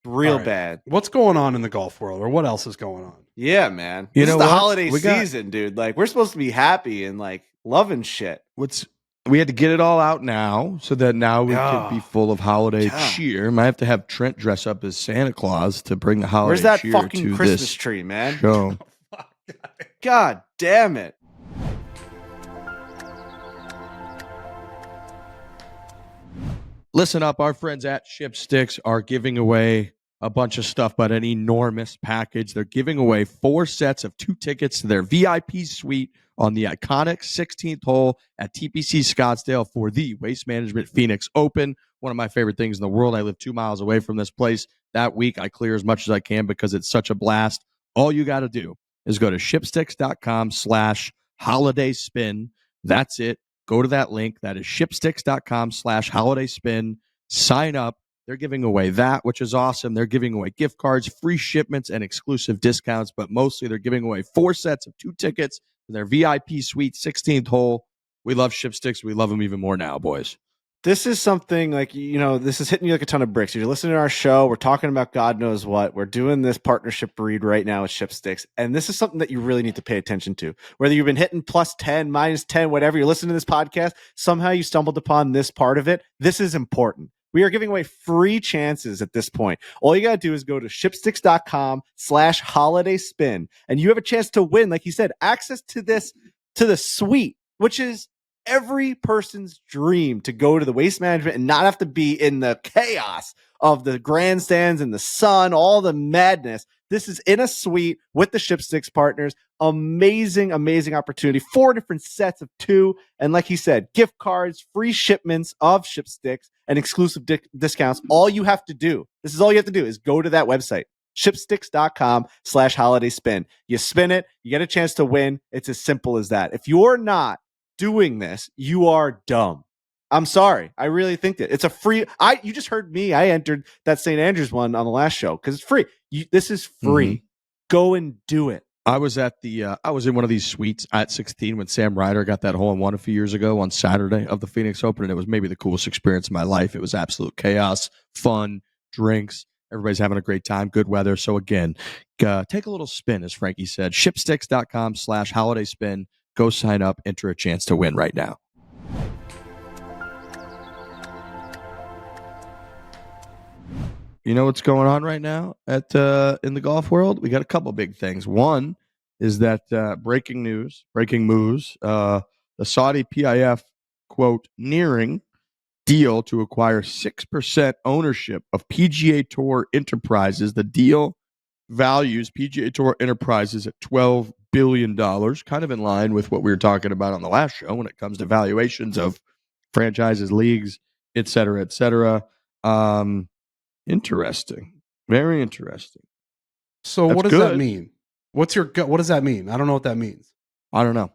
Real bad. What's going on in the golf world, or what else is going on? Yeah, man. This is the holiday season, dude. Like we're supposed to be happy and like loving shit. We had to get it all out now so that now we can be full of holiday cheer. Might have to have Trent dress up as Santa Claus to bring the holiday Where's that cheer fucking to Christmas this tree, man? Show. God damn it. Listen up, our friends at Shipsticks are giving away a bunch of stuff, but an enormous package. They're giving away 4 sets of 2 tickets to their VIP suite on the iconic 16th hole at TPC Scottsdale for the Waste Management Phoenix Open. One of my favorite things in the world. I live 2 miles away from this place. That week, I clear as much as I can because it's such a blast. All you got to do is go to shipsticks.com/holidayspin. That's it. Go to that link. That is shipsticks.com/holidayspin. Sign up. They're giving away that, which is awesome. They're giving away gift cards, free shipments, and exclusive discounts. But mostly they're giving away 4 sets of 2 tickets to their VIP suite, 16th hole. We love Shipsticks. We love them even more now, boys. This is something like, this is hitting you like a ton of bricks. You're listening to our show. We're talking about God knows what. We're doing this partnership read right now with Shipsticks. And this is something that you really need to pay attention to. Whether you've been hitting +10, -10, whatever, you're listening to this podcast, somehow you stumbled upon this part of it. This is important. We are giving away free chances at this point. All you got to do is go to shipsticks.com/holidayspin. And you have a chance to win, like he said, access to the suite, which is every person's dream to go to the Waste Management and not have to be in the chaos of the grandstands and the sun, all the madness. This is in a suite with the Shipsticks partners. Amazing, amazing opportunity. 4 different sets of 2. And like he said, gift cards, free shipments of Shipsticks, and exclusive discounts. All you have to do, is go to that website, shipsticks.com/holidayspin. You spin it, you get a chance to win. It's as simple as that. If you're not doing this, you are dumb. I'm sorry. I really think that it's a free. You just heard me. I entered that St. Andrews one on the last show because it's free. This is free. Mm-hmm. Go and do it. I was at I was in one of these suites at 16 when Sam Ryder got that hole-in-one a few years ago on Saturday of the Phoenix Open, and it was maybe the coolest experience of my life. It was absolute chaos, fun, drinks. Everybody's having a great time, good weather. So again, take a little spin, as Frankie said. Shipsticks.com/holidayspin. Go sign up, enter a chance to win right now. You know what's going on right now in the golf world? We got a couple big things. One is that breaking moves. The Saudi PIF, quote, nearing deal to acquire 6% ownership of PGA Tour Enterprises. The deal values PGA Tour Enterprises at $12 billion, kind of in line with what we were talking about on the last show when it comes to valuations of franchises, leagues, et cetera, et cetera. Interesting. Very interesting. So what does that mean? What does that mean? I don't know what that means. I don't know.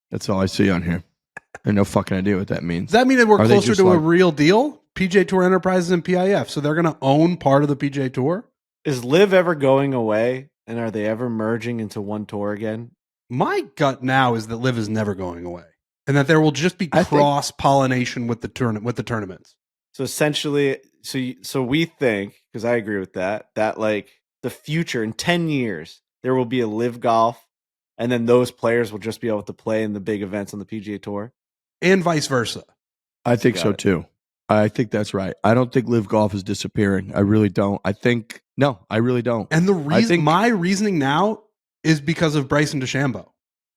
That's all I see on here. I have no fucking idea what that means. Does that mean that we're closer to a real deal? PGA Tour Enterprises and PIF. So they're going to own part of the PGA Tour? Is LIV ever going away? And are they ever merging into one tour again? My gut now is that LIV is never going away. And that there will just be cross-pollination with the tournaments. So essentially, so we think, because I agree with that like the future in 10 years, there will be a LIV Golf, and then those players will just be able to play in the big events on the PGA Tour. And vice versa. I think so too. I think that's right. I don't think LIV Golf is disappearing. I really don't. I really don't. And my reasoning now is because of Bryson-DeChambeau.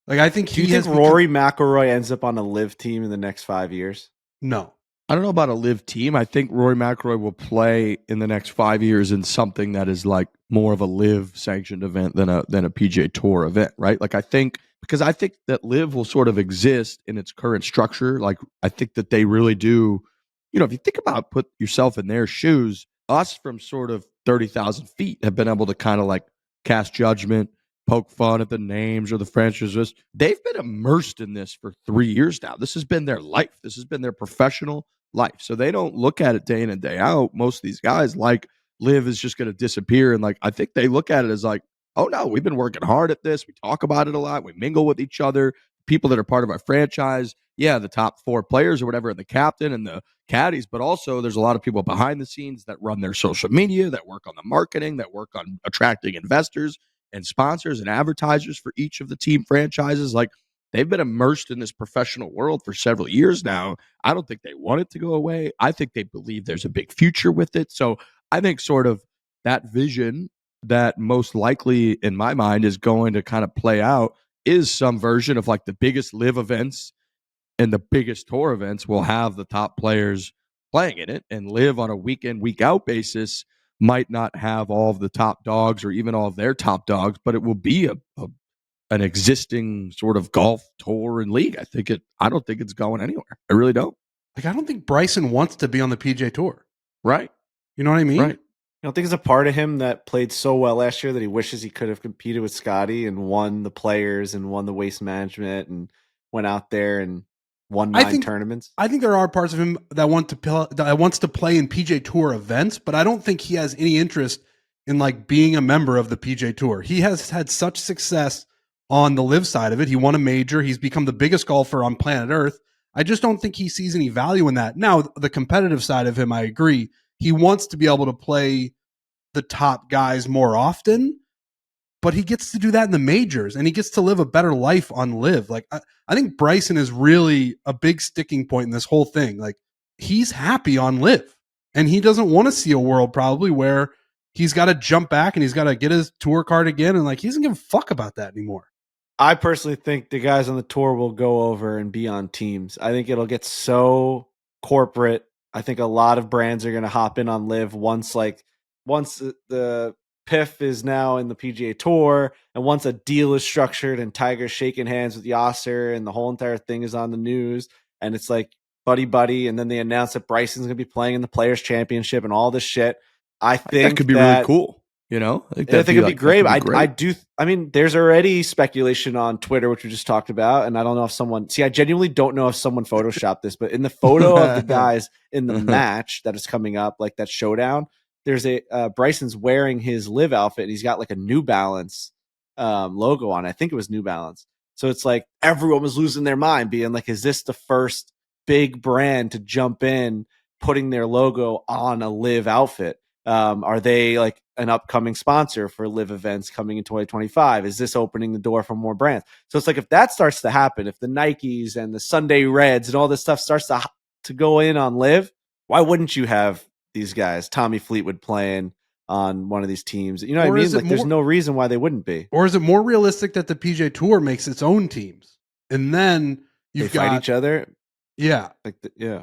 Like I think Do you think Rory McIlroy ends up on a LIV team in the next 5 years? No. I don't know about a LIV team. I think Rory McIlroy will play in the next 5 years in something that is like more of a LIV sanctioned event than a PGA Tour event, right? Like I think that LIV will sort of exist in its current structure. Like I think that they really do. If you think about put yourself in their shoes, us from sort of 30,000 feet have been able to kind of like cast judgment, poke fun at the names or the franchises. They've been immersed in this for 3 years now. This has been their life. This has been their professional life. So they don't look at it day in and day out. Most of these guys like LIV is just going to disappear. And like, I think they look at it as like, oh no, we've been working hard at this. We talk about it a lot. We mingle with each other. People that are part of our franchise. Yeah, the top 4 players or whatever, and the captain and the caddies, but also there's a lot of people behind the scenes that run their social media, that work on the marketing, that work on attracting investors and sponsors and advertisers for each of the team franchises. Like, they've been immersed in this professional world for several years now. I don't think they want it to go away. I think they believe there's a big future with it. So I think sort of that vision that most likely in my mind is going to kind of play out is some version of like the biggest LIV events and the biggest tour events will have the top players playing in it, and LIV on a week in, week out basis might not have all of the top dogs or even all of their top dogs, but it will be an existing sort of golf tour and league. I don't think it's going anywhere. I really don't. Like, I don't think Bryson wants to be on the PGA Tour. Right. You know what I mean? Right. I don't think there's a part of him that played so well last year that he wishes he could have competed with Scottie and won the players and won the waste management and went out there and won 9 tournaments. I think there are parts of him that wants to play in PGA Tour events, but I don't think he has any interest in like being a member of the PGA Tour. He has had such success on the LIV side of it. He won a major. He's become the biggest golfer on planet Earth. I just don't think he sees any value in that. Now, the competitive side of him, I agree. He wants to be able to play the top guys more often, but he gets to do that in the majors and he gets to live a better life on LIV. Like, I think Bryson is really a big sticking point in this whole thing. Like, he's happy on LIV and he doesn't want to see a world probably where he's got to jump back and he's got to get his tour card again. And like, he doesn't give a fuck about that anymore. I personally think the guys on the tour will go over and be on teams. I think it'll get so corporate. I think a lot of brands are going to hop in on LIV once the PIF is now in the PGA Tour, and once a deal is structured and Tiger's shaking hands with Yasser and the whole entire thing is on the news, and it's like buddy, and then they announce that Bryson's going to be playing in the Players Championship and all this shit. I think that could be really cool. You know, I think it'd be great. I mean, there's already speculation on Twitter, which we just talked about, and I don't know if I genuinely don't know if someone photoshopped this, but in the photo of the guys in the match that is coming up, like that showdown, there's Bryson's wearing his LIV outfit and he's got like a New Balance logo on. I think it was New Balance. So it's like everyone was losing their mind being like, is this the first big brand to jump in putting their logo on a LIV outfit? Are they like an upcoming sponsor for LIV events coming in 2025? Is this opening the door for more brands? So it's like, if that starts to happen, if the Nikes and the Sunday Reds and all this stuff starts to go in on LIV, why wouldn't you have these guys, Tommy Fleetwood, playing on one of these teams? You know what I mean? Like, there's no reason why they wouldn't be. Or is it more realistic that the PGA Tour makes its own teams and then they fight each other? Yeah. Yeah.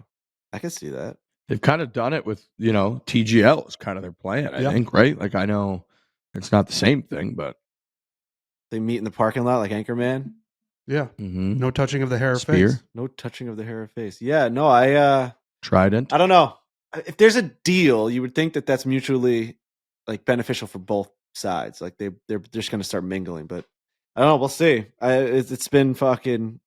I can see that. They've kind of done it with, TGL is kind of their plan, I think, right? Like, I know it's not the same thing, but they meet in the parking lot like Anchorman. Yeah. Mm-hmm. No touching of the hair or Spear. face. No touching of the hair or face. Yeah. No, Trident. I don't know. If there's a deal, you would think that that's mutually like beneficial for both sides. Like they're just going to start mingling, but I don't know. We'll see. It's been fucking.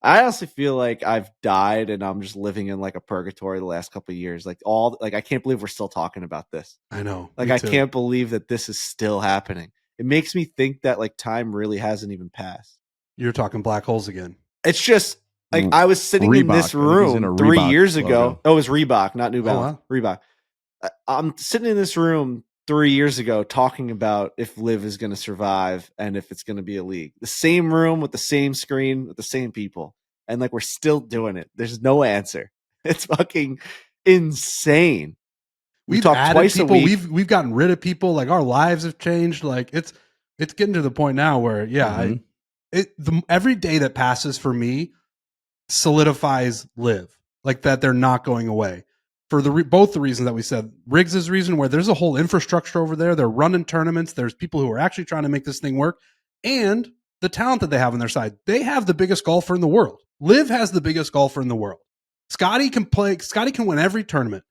I honestly feel like I've died and I'm just living in like a purgatory the last couple of years. Like I can't believe we're still talking about this. I know. Like I can't believe that this is still happening. It makes me think that like time really hasn't even passed. You're talking black holes again. It's just like I was sitting in this room 3 years ago. Oh, it was Reebok, not New Balance. Oh, wow. Reebok. I'm sitting in this room 3 years ago talking about if LIV is going to survive and if it's going to be a league. The same room with the same screen with the same people. And like we're still doing it. There's no answer. It's fucking insane. We've talked twice a week. We've gotten rid of people. Like our lives have changed. Like it's getting to the point now where every day that passes for me solidifies LIV. Like that they're not going away. For both the reasons that we said, Riggs' reason, where there's a whole infrastructure over there. They're running tournaments. There's people who are actually trying to make this thing work. And the talent that they have on their side. They have the biggest golfer in the world. LIV has the biggest golfer in the world. Scottie can win every tournament.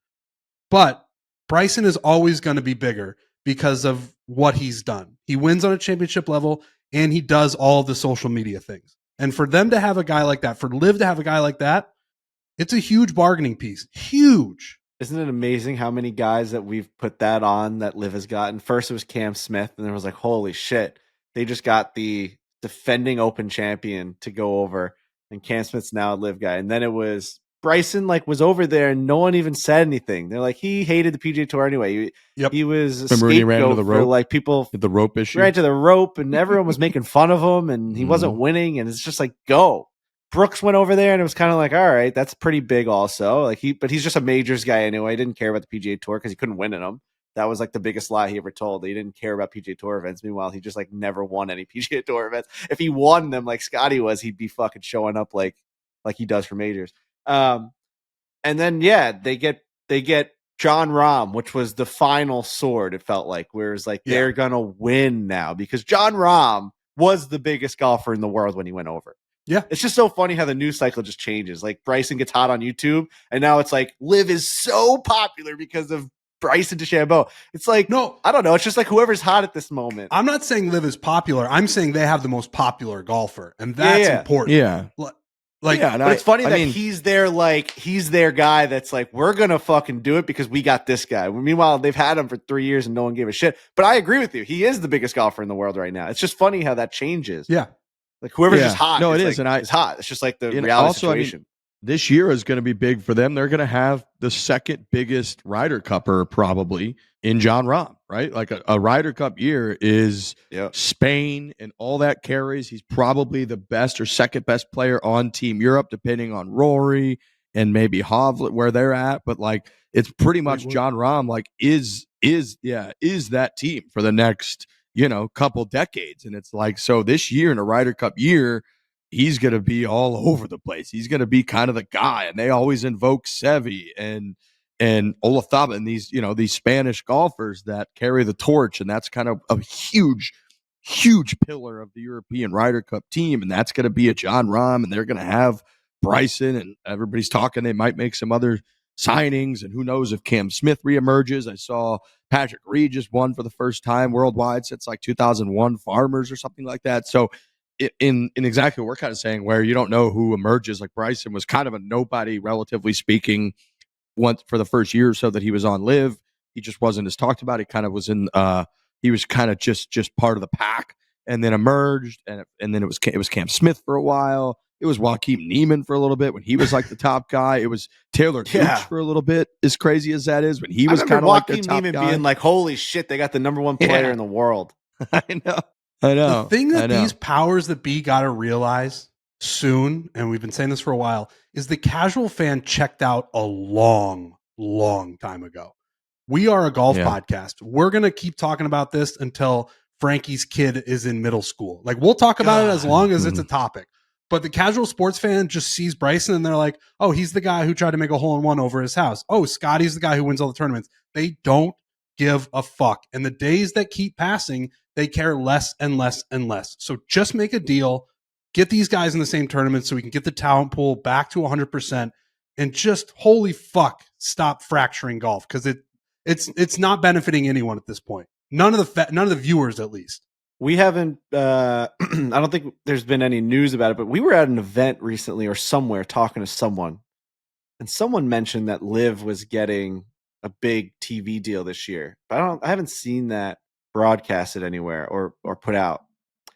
But Bryson is always going to be bigger because of what he's done. He wins on a championship level, and he does all the social media things. And for them to have a guy like that, for LIV to have a guy like that, it's a huge bargaining piece. Huge. Isn't it amazing how many guys that we've put that on that LIV has gotten? First it was Cam Smith, and then it was like, holy shit, they just got the defending Open champion to go over, and Cam Smith's now a LIV guy. And then it was Bryson, like, was over there, and no one even said anything. They're like, he hated the PGA Tour anyway. He was a scapegoat for like people, the rope issue, ran to the rope, and everyone was making fun of him, and he wasn't winning. And it's just like, go. Brooks went over there, and it was kind of like, all right, that's pretty big also. Like but he's just a majors guy anyway. He didn't care about the PGA Tour because he couldn't win in them. That was like the biggest lie he ever told. He didn't care about PGA Tour events. Meanwhile, he just like never won any PGA Tour events. If he won them like Scotty was, he'd be fucking showing up like he does for majors. And then they get Jon Rahm, which was the final sword. It felt like, whereas like they're gonna win now because Jon Rahm was the biggest golfer in the world when he went over. Yeah. It's just so funny how the news cycle just changes. Like Bryson gets hot on YouTube, and now it's like LIV is so popular because of Bryson-DeChambeau. It's like, no, I don't know. It's just like whoever's hot at this moment. I'm not saying LIV is popular. I'm saying they have the most popular golfer, and that's important. Yeah. But it's funny that he's their guy that's like, we're going to fucking do it because we got this guy. Meanwhile, they've had him for 3 years and no one gave a shit. But I agree with you. He is the biggest golfer in the world right now. It's just funny how that changes. Yeah. Like whoever's just hot. No, it is. Like, and it's hot. It's just like the reality situation. This year is going to be big for them. They're going to have the second biggest Ryder Cupper probably in Jon Rahm, right? Like a Ryder Cup year is Spain and all that carries. He's probably the best or second best player on Team Europe, depending on Rory and maybe Hovland where they're at. But like, it's pretty much Jon Rahm like is that team for the next, couple decades. And it's like, so this year in a Ryder Cup year, he's going to be all over the place. He's going to be kind of the guy. And they always invoke Seve and Olazabal and these Spanish golfers that carry the torch. And that's kind of a huge, huge pillar of the European Ryder Cup team. And that's going to be a Jon Rahm, and they're going to have Bryson, and everybody's talking. They might make some other signings, and who knows if Cam Smith reemerges. I saw Patrick Reed just won for the first time worldwide since like 2001 Farmers or something like that. So in exactly what we're kind of saying, where you don't know who emerges, like Bryson was kind of a nobody, relatively speaking, once for the first year or so that he was on LIV. He just wasn't as talked about. He kind of was he was kind of just part of the pack, and then emerged, and then it was Cam Smith for a while. It was Joaquin Neiman for a little bit when he was like the top guy. It was Taylor Gooch for a little bit, as crazy as that is, when he was kind of like the top Neiman guy. Being like, holy shit, they got the number one player in the world. I know. The thing that these powers that be got to realize soon, and we've been saying this for a while, is the casual fan checked out a long, long time ago. We are a golf podcast. We're going to keep talking about this until Frankie's kid is in middle school. Like, we'll talk about it as long as it's a topic. But the casual sports fan just sees Bryson and they're like, oh, he's the guy who tried to make a hole-in-one over his house. Oh, Scotty's the guy who wins all the tournaments. They don't give a fuck. And the days that keep passing, they care less and less and less. So just make a deal, get these guys in the same tournament so we can get the talent pool back to 100%, and just, holy fuck, stop fracturing golf, because it's not benefiting anyone at this point. None of the viewers, at least. We haven't, I don't think there's been any news about it, but we were at an event recently or somewhere talking to someone, and someone mentioned that LIV was getting a big TV deal this year. But I haven't seen that broadcasted anywhere or put out.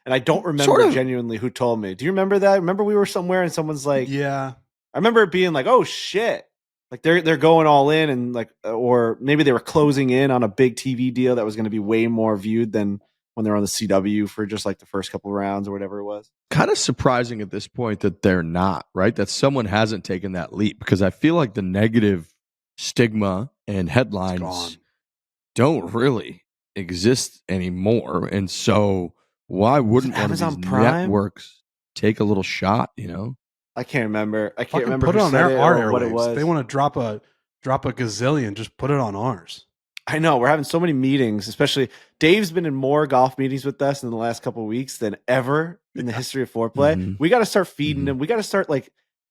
And I don't remember genuinely who told me. Do you remember that? Remember we were somewhere and someone's like, yeah. I remember it being like, oh shit. Like they're going all in, and like, or maybe they were closing in on a big TV deal that was going to be way more viewed than when they're on the CW for just like the first couple of rounds or whatever it was. Kind of surprising at this point that they're not, right? That someone hasn't taken that leap, because I feel like the negative stigma and headlines don't really exist anymore. And so why wouldn't one of these networks take a little shot, I can't remember. I can't Fucking remember put it on our airwaves. what it was. They want to drop a gazillion, just put it on ours. I know, we're having so many meetings, especially Dave's been in more golf meetings with us in the last couple of weeks than ever in the history of fore-play. Mm-hmm. We got to start feeding him. We got to start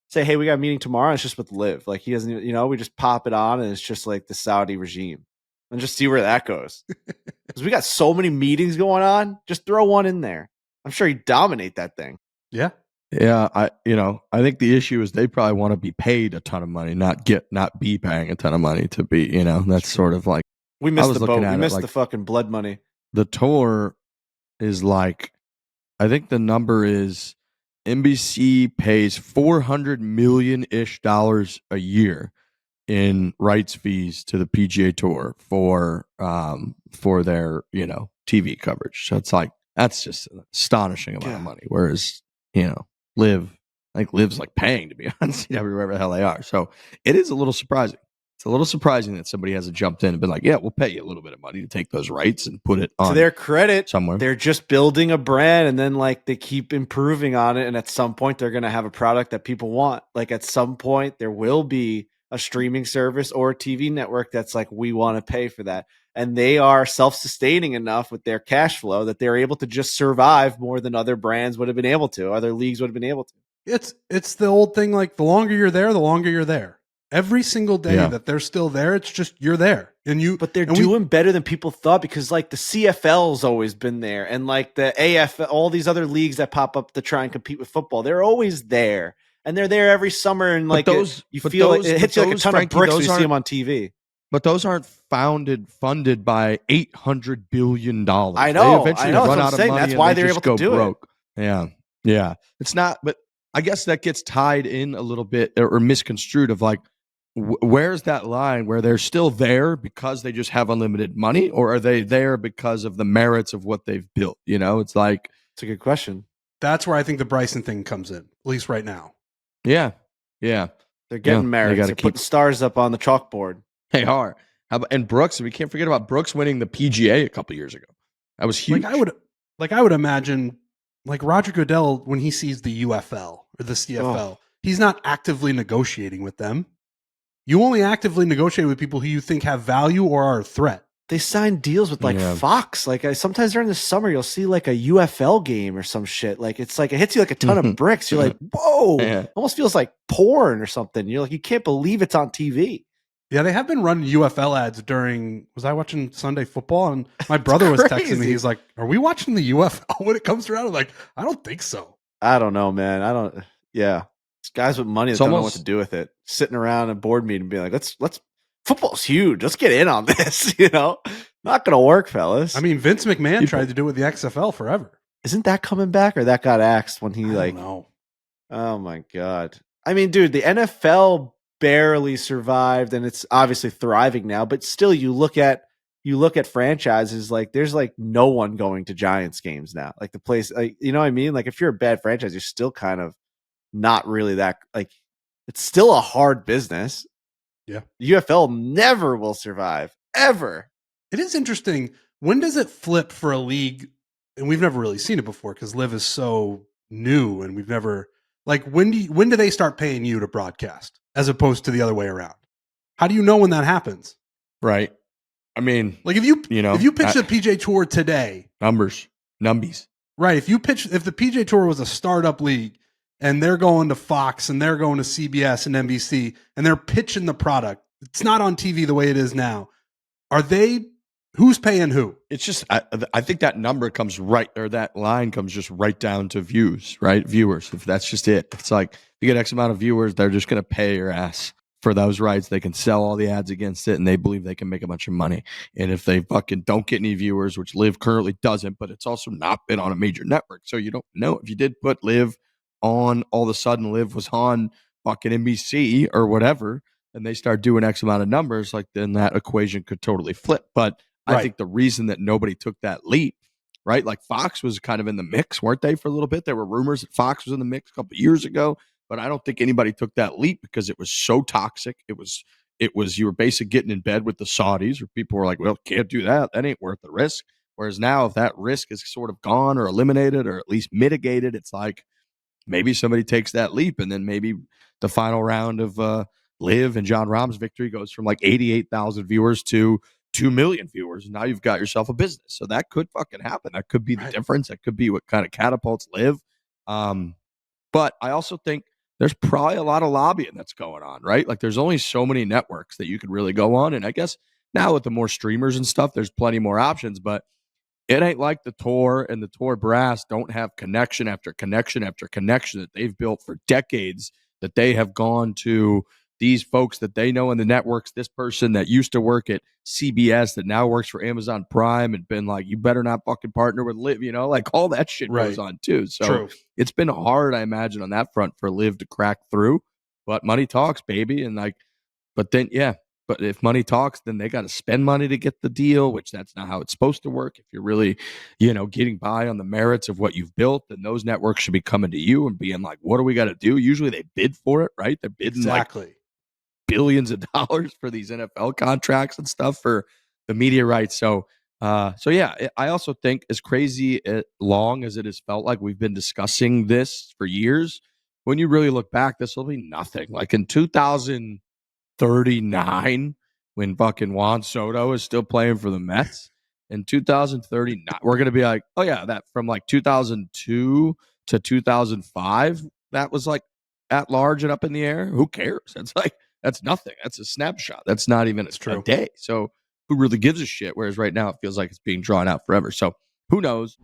say, hey, we got a meeting tomorrow. And it's just with LIV. Like, he doesn't, we just pop it on and it's just like the Saudi regime, and just see where that goes. Because we got so many meetings going on. Just throw one in there. I'm sure he'd dominate that thing. Yeah. Yeah, I think the issue is they probably want to be paid a ton of money, not be paying a ton of money to be, that's sort of like we missed the boat. We missed the fucking blood money. The tour is like, I think the number is NBC pays $400 million-ish a year in rights fees to the PGA Tour for their TV coverage. So it's like that's just an astonishing amount of money. Whereas LIV, I think LIV's like paying to be honest, wherever the hell they are. So it is a little surprising. It's a little surprising that somebody hasn't jumped in and been like, yeah, we'll pay you a little bit of money to take those rights and put it on. To their credit, somewhere. They're just building a brand, and then like they keep improving on it. And at some point, they're going to have a product that people want. Like at some point, there will be a streaming service or a TV network that's like, we want to pay for that. And they are self-sustaining enough with their cash flow that they're able to just survive more than other brands would have been able to, other leagues would have been able to. It's the old thing, like the longer you're there, the longer you're there. Every single day that they're still there, it's just you're there. But they're doing better than people thought, because like the CFL's always been there, and like the AFL, all these other leagues that pop up to try and compete with football, they're always there. And they're there every summer, and like you feel like it hits you like a ton of bricks when you see them on TV. But those aren't funded by $800 billion. I know. They eventually run out of money. That's why they're able to do broke. Yeah. It's not, but I guess that gets tied in a little bit or misconstrued of like, where's that line where they're still there because they just have unlimited money, or are they there because of the merits of what they've built? It's like, it's a good question. That's where I think the Bryson thing comes in, at least right now. Yeah. They're getting married. They're putting stars up on the chalkboard. They are. And Brooks, we can't forget about Brooks winning the PGA a couple years ago. That was huge. I would imagine, like Roger Goodell, when he sees the UFL or the CFL, he's not actively negotiating with them. You only actively negotiate with people who you think have value or are a threat. They sign deals with like Fox. Like sometimes during the summer, you'll see like a UFL game or some shit. Like it's like it hits you like a ton of bricks. You're like, whoa, almost feels like porn or something. You're like, you can't believe it's on TV. Yeah, they have been running UFL ads during. Was I watching Sunday football? And my brother was texting me. He's like, "Are we watching the UFL when it comes around?" I'm like, I don't think so. I don't know, man. I don't. Yeah, it's guys with money that don't know what to do with it, sitting around a board meeting, being like, "Let's." Football's huge. Let's get in on this. Not gonna work, fellas. I mean, Vince McMahon tried to do it with the XFL forever. Isn't that coming back, or that got axed when he I don't know. Oh my god. I mean, dude, the NFL barely survived, and it's obviously thriving now. But still, you look at franchises, like there's like no one going to Giants games now. Like the place, like, you know what I mean? Like if you're a bad franchise, you're still kind of not really that. Like it's still a hard business. Yeah. UFL never will survive, ever. It is interesting. When does it flip for a league? And we've never really seen it before because LIV is so new, and we've never like when do they start paying you to broadcast as opposed to the other way around? How do you know when that happens? Right. I mean, like if you pitch the PGA Tour today, numbies. Right. If the PGA Tour was a startup league and they're going to Fox and they're going to CBS and NBC and they're pitching the product, it's not on TV the way it is now. Who's paying who? It's just, I think that number comes right, or that line comes just right down to viewers. If that's just it. It's like, you get X amount of viewers, they're just going to pay your ass for those rights. They can sell all the ads against it, and they believe they can make a bunch of money. And if they fucking don't get any viewers, which LIV currently doesn't, but it's also not been on a major network. So you don't know if you did put LIV on, all of a sudden LIV was on fucking NBC or whatever, and they start doing X amount of numbers, like then that equation could totally flip. But I think the reason that nobody took that leap, right? Like Fox was kind of in the mix, weren't they, for a little bit? There were rumors that Fox was in the mix a couple of years ago, but I don't think anybody took that leap because it was so toxic. It was you were basically getting in bed with the Saudis, or people were like, well, can't do that. That ain't worth the risk. Whereas now, if that risk is sort of gone or eliminated or at least mitigated, it's like maybe somebody takes that leap, and then maybe the final round of LIV and Jon Rahm's victory goes from like 88,000 viewers to 2 million viewers. Now you've got yourself a business. So that could fucking happen. That could be the difference. That could be what kind of catapults LIV. But I also think there's probably a lot of lobbying that's going on, right? Like there's only so many networks that you could really go on. And I guess Now with the more streamers and stuff, there's plenty more options, but it ain't like the tour and the tour brass don't have connection after connection after connection that they've built for decades, that they have gone to these folks that they know in the networks, this person that used to work at CBS that now works for Amazon Prime and been like, you better not fucking partner with LIV, like all that shit goes on too. So it's been hard, I imagine, on that front for LIV to crack through, but money talks, baby. And but if money talks, then they got to spend money to get the deal, which that's not how it's supposed to work. If you're really, getting by on the merits of what you've built, then those networks should be coming to you and being like, what do we got to do? Usually they bid for it, right? They're bidding like billions of dollars for these NFL contracts and stuff for the media rights. So I also think as crazy long as it has felt like we've been discussing this for years, when you really look back, this will be nothing. Like in 2039, when fucking Juan Soto is still playing for the Mets, in 2039, we're going to be like, oh yeah, that from like 2002 to 2005, that was like at large and up in the air. Who cares? That's nothing. That's a snapshot. That's not even a day. So who really gives a shit? Whereas right now it feels like it's being drawn out forever. So who knows?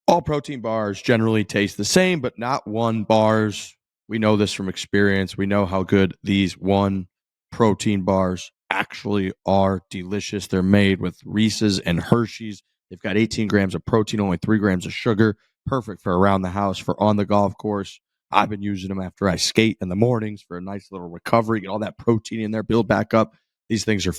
All protein bars generally taste the same, but not One bars. We know this from experience. We know how good these One protein bars actually are. Delicious. They're made with Reese's and Hershey's. They've got 18 grams of protein, only 3 grams of sugar. Perfect for around the house, for on the golf course. I've been using them after I skate in the mornings for a nice little recovery. Get all that protein in there, build back up. These things are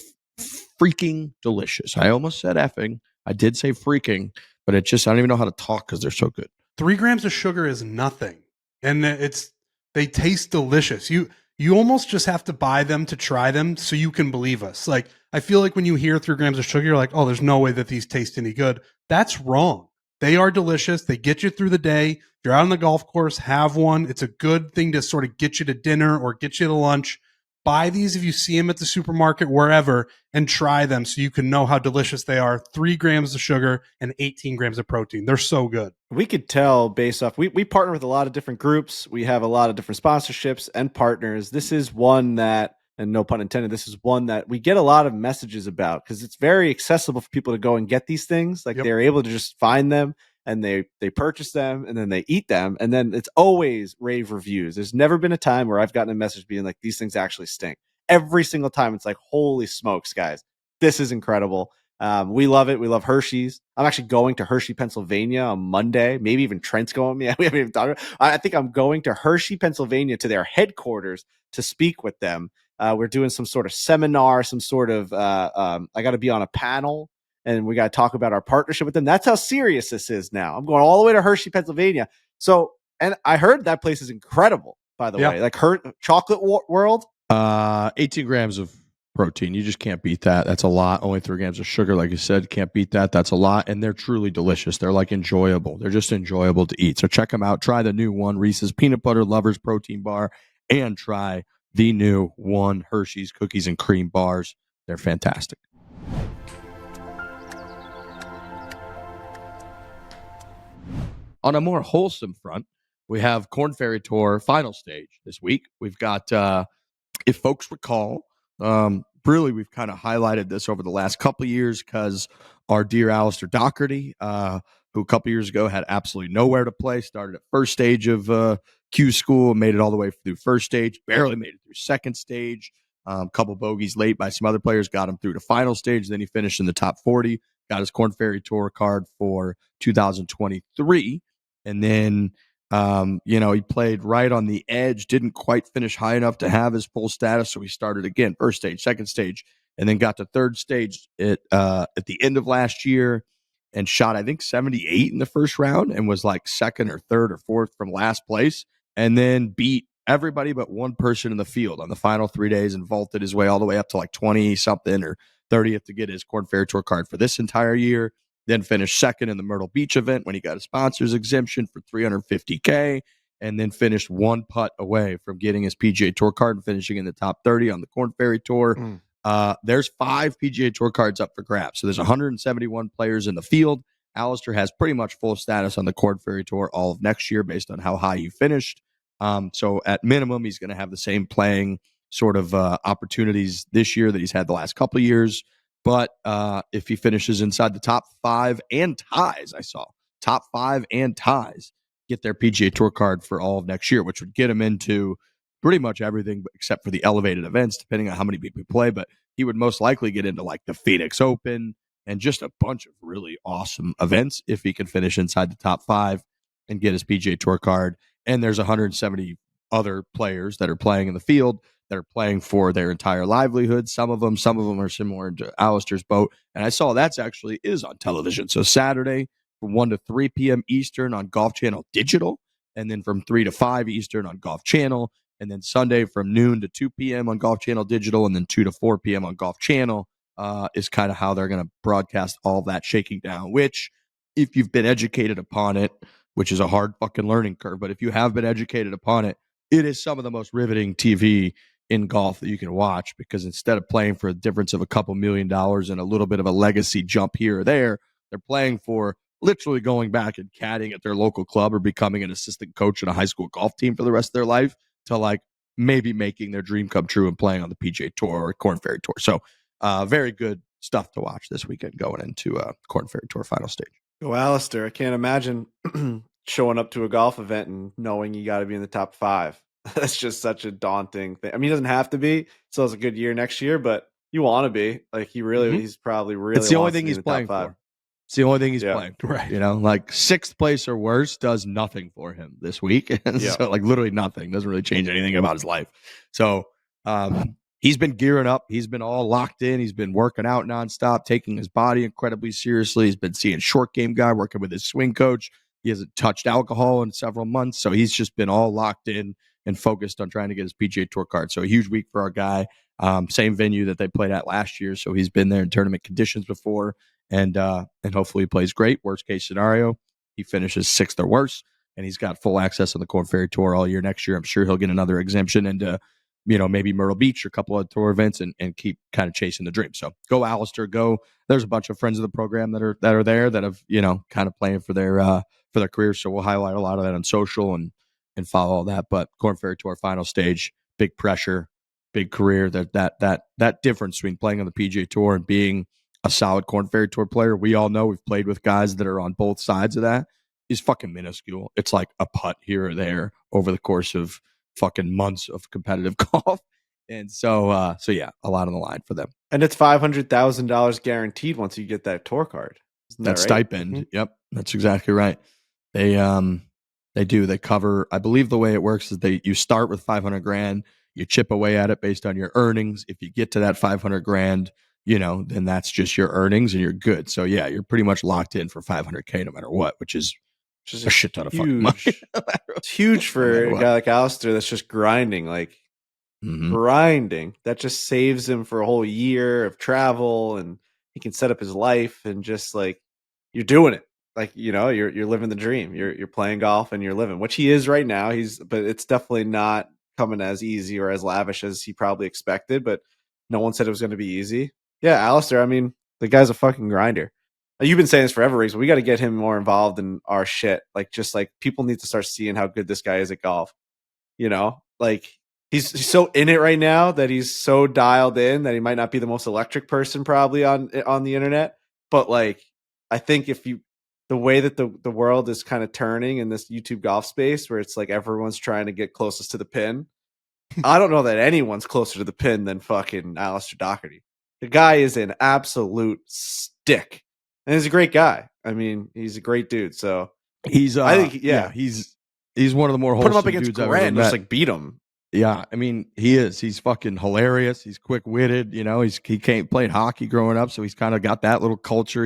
freaking delicious. I almost said effing. I did say freaking, but I don't even know how to talk because they're so good. 3 grams of sugar is nothing. And they taste delicious. You almost just have to buy them to try them so you can believe us. Like, I feel like when you hear 3 grams of sugar, you're like, oh, there's no way that these taste any good. That's wrong. They are delicious. They get you through the day. If you're out on the golf course, have one. It's a good thing to sort of get you to dinner or get you to lunch. Buy these if you see them at the supermarket, wherever, and try them so you can know how delicious they are. 3 grams of sugar and 18 grams of protein. They're so good. We could tell based off, we partner with a lot of different groups. We have a lot of different sponsorships and partners. This is one that, and no pun intended, this is one that we get a lot of messages about because it's very accessible for people to go and get these things. Like they're able to just find them and they purchase them and then they eat them. And then it's always rave reviews. There's never been a time where I've gotten a message being like, these things actually stink. Every single time it's like, holy smokes, guys, this is incredible. We love it. We love Hershey's. I'm actually going to Hershey, Pennsylvania on Monday. Maybe even Trent's going with me. We haven't even talked about it. I think I'm going to Hershey, Pennsylvania to their headquarters to speak with them. We're doing some sort of seminar, some sort of, I got to be on a panel and we got to talk about our partnership with them. That's how serious this is now. I'm going all the way to Hershey, Pennsylvania. So, and I heard that place is incredible, by the way, like Chocolate World. 18 grams of protein. You just can't beat that. That's a lot. Only 3 grams of sugar. Like you said, can't beat that. That's a lot. And they're truly delicious. They're like enjoyable. They're just enjoyable to eat. So check them out. Try the new One Reese's Peanut Butter Lovers Protein Bar and try the new One Hershey's Cookies and Cream Bars. They're fantastic. On a more wholesome front, we have korn-ferry-tour final stage this week. We've got, if folks recall, really we've kind of highlighted this over the last couple of years because our dear Alistair Docherty, who a couple years ago had absolutely nowhere to play, started at first stage of Q school, made it all the way through first stage, barely made it through second stage, a couple bogeys late by some other players, got him through to final stage. Then he finished in the top 40, got his korn-ferry-tour card for 2023. And then, he played right on the edge, didn't quite finish high enough to have his full status. So he started again, first stage, second stage, and then got to third stage at the end of last year and shot, I think, 78 in the first round and was like second or third or fourth from last place. And then beat everybody but one person in the field on the final 3 days and vaulted his way all the way up to like 20 something or 30th to get his korn-ferry-tour card for this entire year. Then finished second in the Myrtle Beach event when he got a sponsor's exemption for $350K, and then finished one putt away from getting his PGA Tour card and finishing in the top 30 on the korn-ferry-tour. There's 5 PGA Tour cards up for grabs. So there's 171 players in the field. Alistair has pretty much full status on the korn-ferry-tour all of next year based on how high you finished. So at minimum, he's going to have the same playing sort of opportunities this year that he's had the last couple of years. But if he finishes inside the top 5 and ties, I saw top 5 and ties get their PGA Tour card for all of next year, which would get him into pretty much everything except for the elevated events, depending on how many people play. But he would most likely get into like the Phoenix Open and just a bunch of really awesome events if he can finish inside the top 5 and get his PGA Tour card. And there's 170 other players that are playing in the field that are playing for their entire livelihood. Some of them are similar to Alistair's boat. And I saw that's actually is on television. So Saturday from 1 to 3 p.m. Eastern on Golf Channel Digital, and then from 3 to 5 Eastern on Golf Channel, and then Sunday from noon to 2 p.m. on Golf Channel Digital, and then 2 to 4 p.m. on Golf Channel is kind of how they're going to broadcast all that shaking down, which if you've been educated upon it, which is a hard fucking learning curve, but if you have been educated upon it, it is some of the most riveting TV in golf that you can watch, because instead of playing for a difference of a couple $1 million and a little bit of a legacy jump here or there, they're playing for literally going back and caddying at their local club or becoming an assistant coach in a high school golf team for the rest of their life to like maybe making their dream come true and playing on the PGA Tour or korn-ferry-tour. So very good stuff to watch this weekend going into korn-ferry-tour final stage. Go Alistair. I can't imagine showing up to a golf event and knowing you got to be in the top 5. That's just such a daunting thing. I mean, he doesn't have to be. Still has a good year next year, but you want to be. Like he's probably really. It's the only thing he's playing for. It's the only thing he's playing for. Right. You know, like 6th place or worse does nothing for him this week. And so like literally nothing. Doesn't really change anything about his life. So he's been gearing up. He's been all locked in. He's been working out nonstop, taking his body incredibly seriously. He's been seeing short game guy, working with his swing coach. He hasn't touched alcohol in several months. So he's just been all locked in and focused on trying to get his PGA Tour card. So a huge week for our guy. Same venue that they played at last year. So he's been there in tournament conditions before, and hopefully he plays great. Worst case scenario, he finishes 6th or worse, and he's got full access on the korn-ferry Tour all year next year. I'm sure he'll get another exemption into, maybe Myrtle Beach or a couple of tour events and keep kind of chasing the dream. So go Alistair, go. There's a bunch of friends of the program that are there that have, kind of playing for their careers. So we'll highlight a lot of that on social and follow all that. But korn-ferry Tour final stage, big pressure, big career. That difference between playing on the PGA Tour and being a solid korn-ferry Tour player, we all know, we've played with guys that are on both sides of that, is fucking minuscule. It's like a putt here or there over the course of fucking months of competitive golf. And so yeah, a lot on the line for them. And it's $500,000 guaranteed once you get that tour card. Isn't that right? Stipend. Mm-hmm. Yep, that's exactly right. They do. They cover. I believe the way it works is you start with $500,000. You chip away at it based on your earnings. If you get to that $500,000, then that's just your earnings and you're good. So yeah, you're pretty much locked in for $500,000 no matter what, which is just a shit ton of fucking money. It's huge for a guy like Alistair that's just grinding, grinding. That just saves him for a whole year of travel, and he can set up his life and just like you're doing it. Like, you're living the dream. You're playing golf and you're living, which he is right now. But it's definitely not coming as easy or as lavish as he probably expected. But no one said it was going to be easy. Yeah, Alistair. I mean, the guy's a fucking grinder. You've been saying this forever, Reese. We got to get him more involved in our shit. Like, just like people need to start seeing how good this guy is at golf. Like he's so in it right now that he's so dialed in that he might not be the most electric person probably on the internet. But like, I think the way that the world is kind of turning in this YouTube golf space where it's like everyone's trying to get closest to the pin. I don't know that anyone's closer to the pin than fucking Alistair Docherty. The guy is an absolute stick. And he's a great guy. I mean, he's a great dude. So he's I think he's one of the more wholesome put him up against dudes I've ever Grant, met. just like beat him. Yeah, I mean, he is. He's fucking hilarious. He's quick-witted. He played hockey growing up, so he's kind of got that little culture.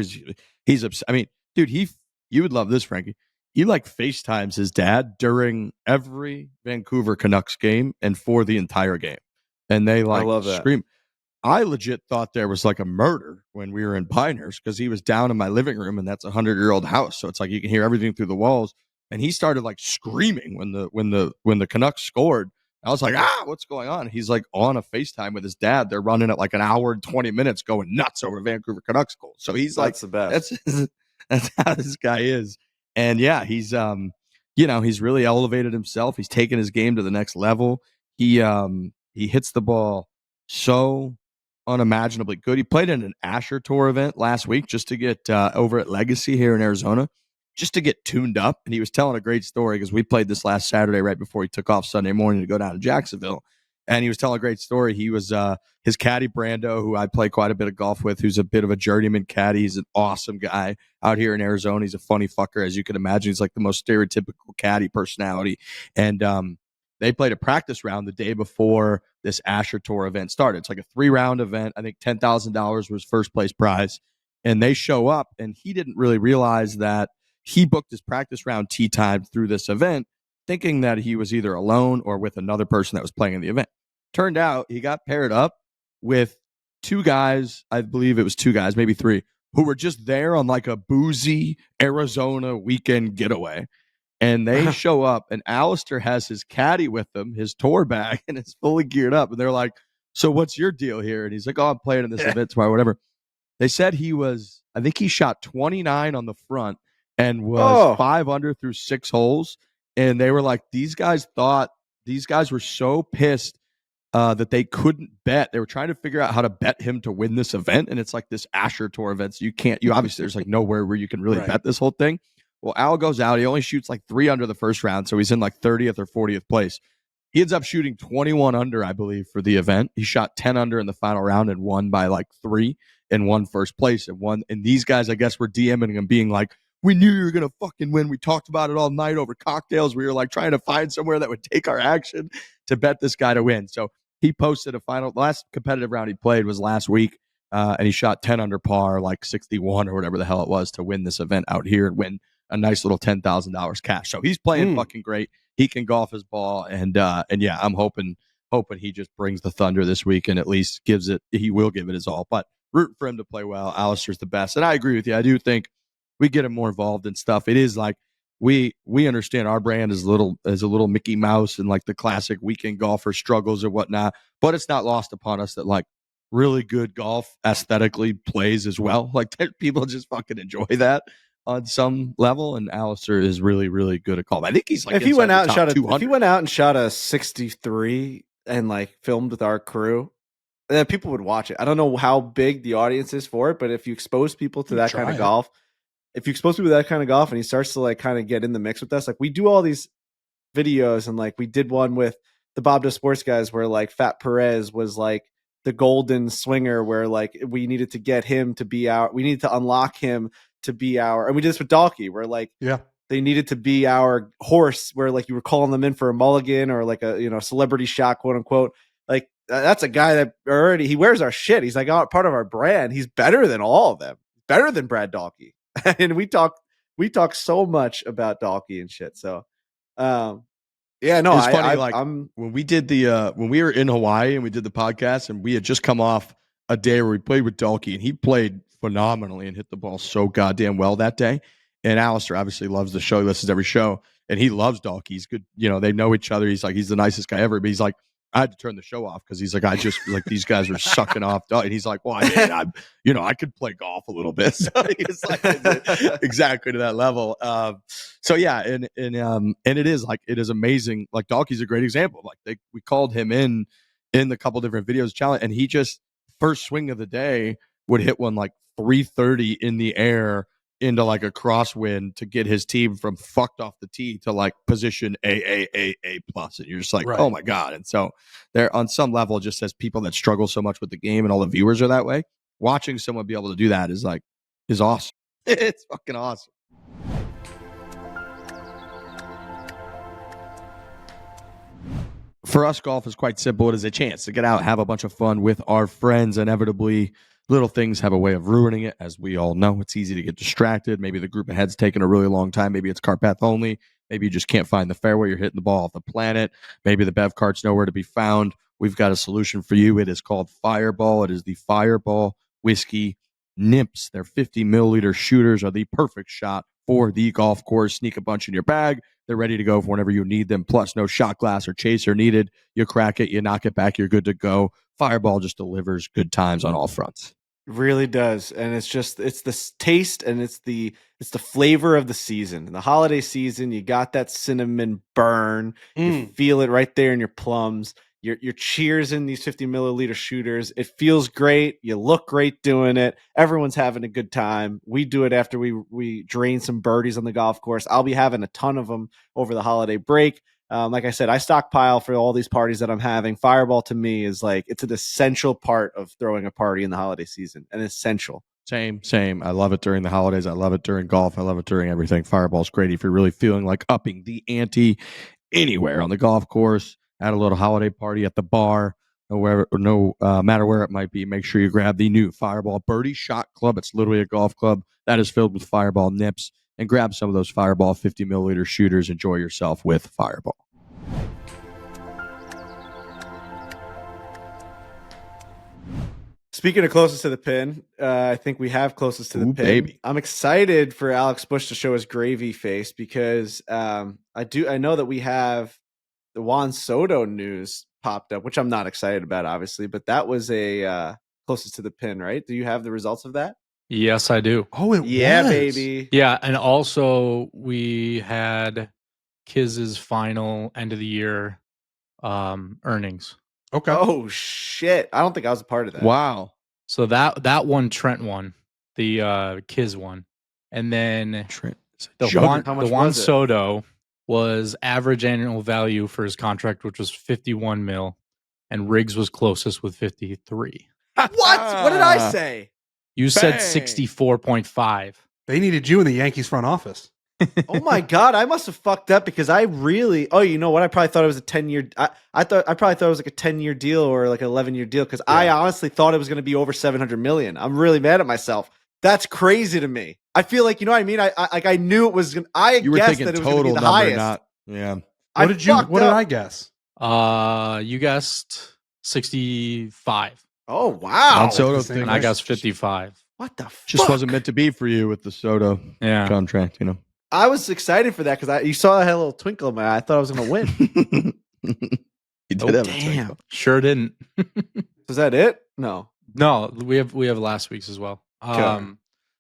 He's I mean, dude, you would love this, Frankie. He like FaceTimes his dad during every Vancouver Canucks game and for the entire game. And they like scream. I legit thought there was like a murder when we were in Pinehurst because he was down in my living room and that's a 100-year-old house. So it's like you can hear everything through the walls. And he started like screaming when the Canucks scored. I was like, what's going on? He's like on a FaceTime with his dad. They're running at like an hour and 20 minutes going nuts over Vancouver Canucks goal. So he's that's the best. That's how this guy is. And yeah, he's he's really elevated himself. He's taken his game to the next level. He hits the ball so unimaginably good. He played in an Asher Tour event last week just to get over at Legacy here in Arizona, just to get tuned up. And he was telling a great story because we played this last Saturday right before he took off Sunday morning to go down to Jacksonville. And he was telling a great story. He was his caddy, Brando, who I play quite a bit of golf with, who's a bit of a journeyman caddy. He's an awesome guy out here in Arizona. He's a funny fucker, as you can imagine. He's like the most stereotypical caddy personality. And they played a practice round the day before this Asher Tour event started. It's like a 3-round event. I think $10,000 was first place prize. And they show up, and he didn't really realize that he booked his practice round tee time through this event, thinking that he was either alone or with another person that was playing in the event. Turned out he got paired up with 2 guys, I believe it was 2 guys, maybe 3, who were just there on like a boozy Arizona weekend getaway. And they show up, and Alistair has his caddy with him, his tour bag, and it's fully geared up. And they're like, so what's your deal here? And he's like, oh, I'm playing in this event tomorrow, whatever. They said I think he shot 29 on the front and was 5 under through 6 holes. And they were like, these guys were so pissed that they couldn't bet. They were trying to figure out how to bet him to win this event. And it's like this Asher Tour event. So you obviously, there's like nowhere where you can really bet this whole thing. Well, Al goes out. He only shoots like 3 under the first round. So he's in like 30th or 40th place. He ends up shooting 21 under, I believe, for the event. He shot 10 under in the final round and won by like 3 and won first place and these guys, I guess, were DMing him being like, we knew you were going to fucking win. We talked about it all night over cocktails. We were like trying to find somewhere that would take our action to bet this guy to win. So he posted the last competitive round he played was last week. And he shot 10 under par, like 61 or whatever the hell it was, to win this event out here and win a nice little $10,000 cash. So he's playing fucking great. He can golf his ball. And yeah, I'm hoping he just brings the thunder this week and at least he will give it his all. But root for him to play well. Alistair's the best. And I agree with you. I do think we get him more involved in stuff. It is like we understand our brand is a little Mickey Mouse and like the classic weekend golfer struggles or whatnot, but it's not lost upon us that like really good golf aesthetically plays as well. Like people just fucking enjoy that on some level, and Alistair is really, really good at golf. I think he's like if he went out and shot a 63 and like filmed with our crew, then people would watch it. I don't know how big the audience is for it, but if you expose people to that kind of golf, and he starts to like kind of get in the mix with us, like we do all these videos, and like we did one with the Barstool Sports guys where like Fat Perez was like the golden swinger, where like we needed to get him to be we needed to unlock him to be and we did this with Dalkey, where like they needed to be our horse, where like you were calling them in for a mulligan or like a celebrity shot, quote unquote. Like that's a guy that already he wears our shit. He's like part of our brand. He's better than all of them, better than Brad Dalkey. And we talk so much about Dalkey and shit. So yeah, no, it's funny. When we did when we were in Hawaii and we did the podcast, and we had just come off a day where we played with Dalkey, and he played phenomenally and hit the ball so goddamn well that day. And Alistair obviously loves the show, he listens to every show, and he loves Dalkey. He's good, they know each other. He's like, he's the nicest guy ever. But he's like, I had to turn the show off because he's like, I just like these guys are sucking off. And he's like, well, I could play golf a little bit. So he's like, exactly to that level. So yeah, and it is amazing. Like Dalkey's a great example. Like we called him in the couple different videos challenge, and he just first swing of the day would hit one like 330 in the air into like a crosswind to get his team from fucked off the tee to like position A plus. And you're just like, oh my God. And so there on some level, just as people that struggle so much with the game and all the viewers are that way, watching someone be able to do that is awesome. It's fucking awesome. For us, golf is quite simple. It is a chance to get out, have a bunch of fun with our friends. Inevitably, little things have a way of ruining it. As we all know, it's easy to get distracted. Maybe the group ahead's taking a really long time. Maybe it's cart path only. Maybe you just can't find the fairway. You're hitting the ball off the planet. Maybe the bev cart's nowhere to be found. We've got a solution for you. It is called Fireball. It is the Fireball Whiskey Nimps. Their 50 milliliter shooters are the perfect shot for the golf course. Sneak a bunch in your bag. They're ready to go for whenever you need them. Plus, no shot glass or chaser needed. You crack it, you knock it back, you're good to go. Fireball just delivers good times on all fronts. really does, and it's the taste and it's the flavor of the season. In the holiday season, you got that cinnamon burn. You feel it right there in your plums. You're cheersing these 50 milliliter shooters. It feels great. You look great doing it. Everyone's having a good time. We do it after we drain some birdies on the golf course. I'll be having a ton of them over the holiday break. Like I said, I stockpile for all these parties that I'm having. Fireball to me is like, it's an essential part of throwing a party in the holiday season. An essential. Same. I love it during the holidays. I love it during golf. I love it during everything. Fireball's great if you're really feeling like upping the ante anywhere on the golf course, at a little holiday party at the bar, no matter where it might be. Make sure you grab the new Fireball Birdie Shot Club. It's literally a golf club that is filled with Fireball nips, and grab some of those Fireball 50 milliliter shooters. Enjoy yourself with Fireball. Speaking of closest to the pin, I think we have closest to the pin. Baby. I'm excited for Alex Bush to show his gravy face because I know that we have the Juan Soto news popped up, which I'm not excited about, obviously, but that was a closest to the pin, right? Do you have the results of that? Yes, I do. Oh, it was. Baby. Yeah, and also we had Kiz's final end of the year earnings. Okay. Oh shit! I don't think I was a part of that. Wow. So that one Trent won, the Kiz one, and then Trent. the How much Juan was it? Soto was average annual value for his contract, which was 51 mil, and Riggs was closest with 53. What? What did I say? You said Bang. 64.5. They needed you in the Yankees front office. Oh my god! I must have fucked up because I really. Oh, you know what? I probably thought it was a 10-year. I probably thought it was like a 10-year deal or like an 11-year deal because I honestly thought it was going to be over 700 million. I'm really mad at myself. That's crazy to me. I feel like, you know what I mean. I knew it was. You were guessed thinking that it was going to be total the number, highest. not yeah. What did I guess? You guessed 65, Oh wow! Juan Soto That's the same thing and I Nice. guessed 55. What the fuck? just wasn't meant to be for you with the Soto Yeah. contract, you know. I was excited for that because you saw I had a little twinkle in my eye. I thought I was going to win. You did Oh, have a damn. twinkle. Sure didn't. Was that it? No. No, we have last week's as well. Okay.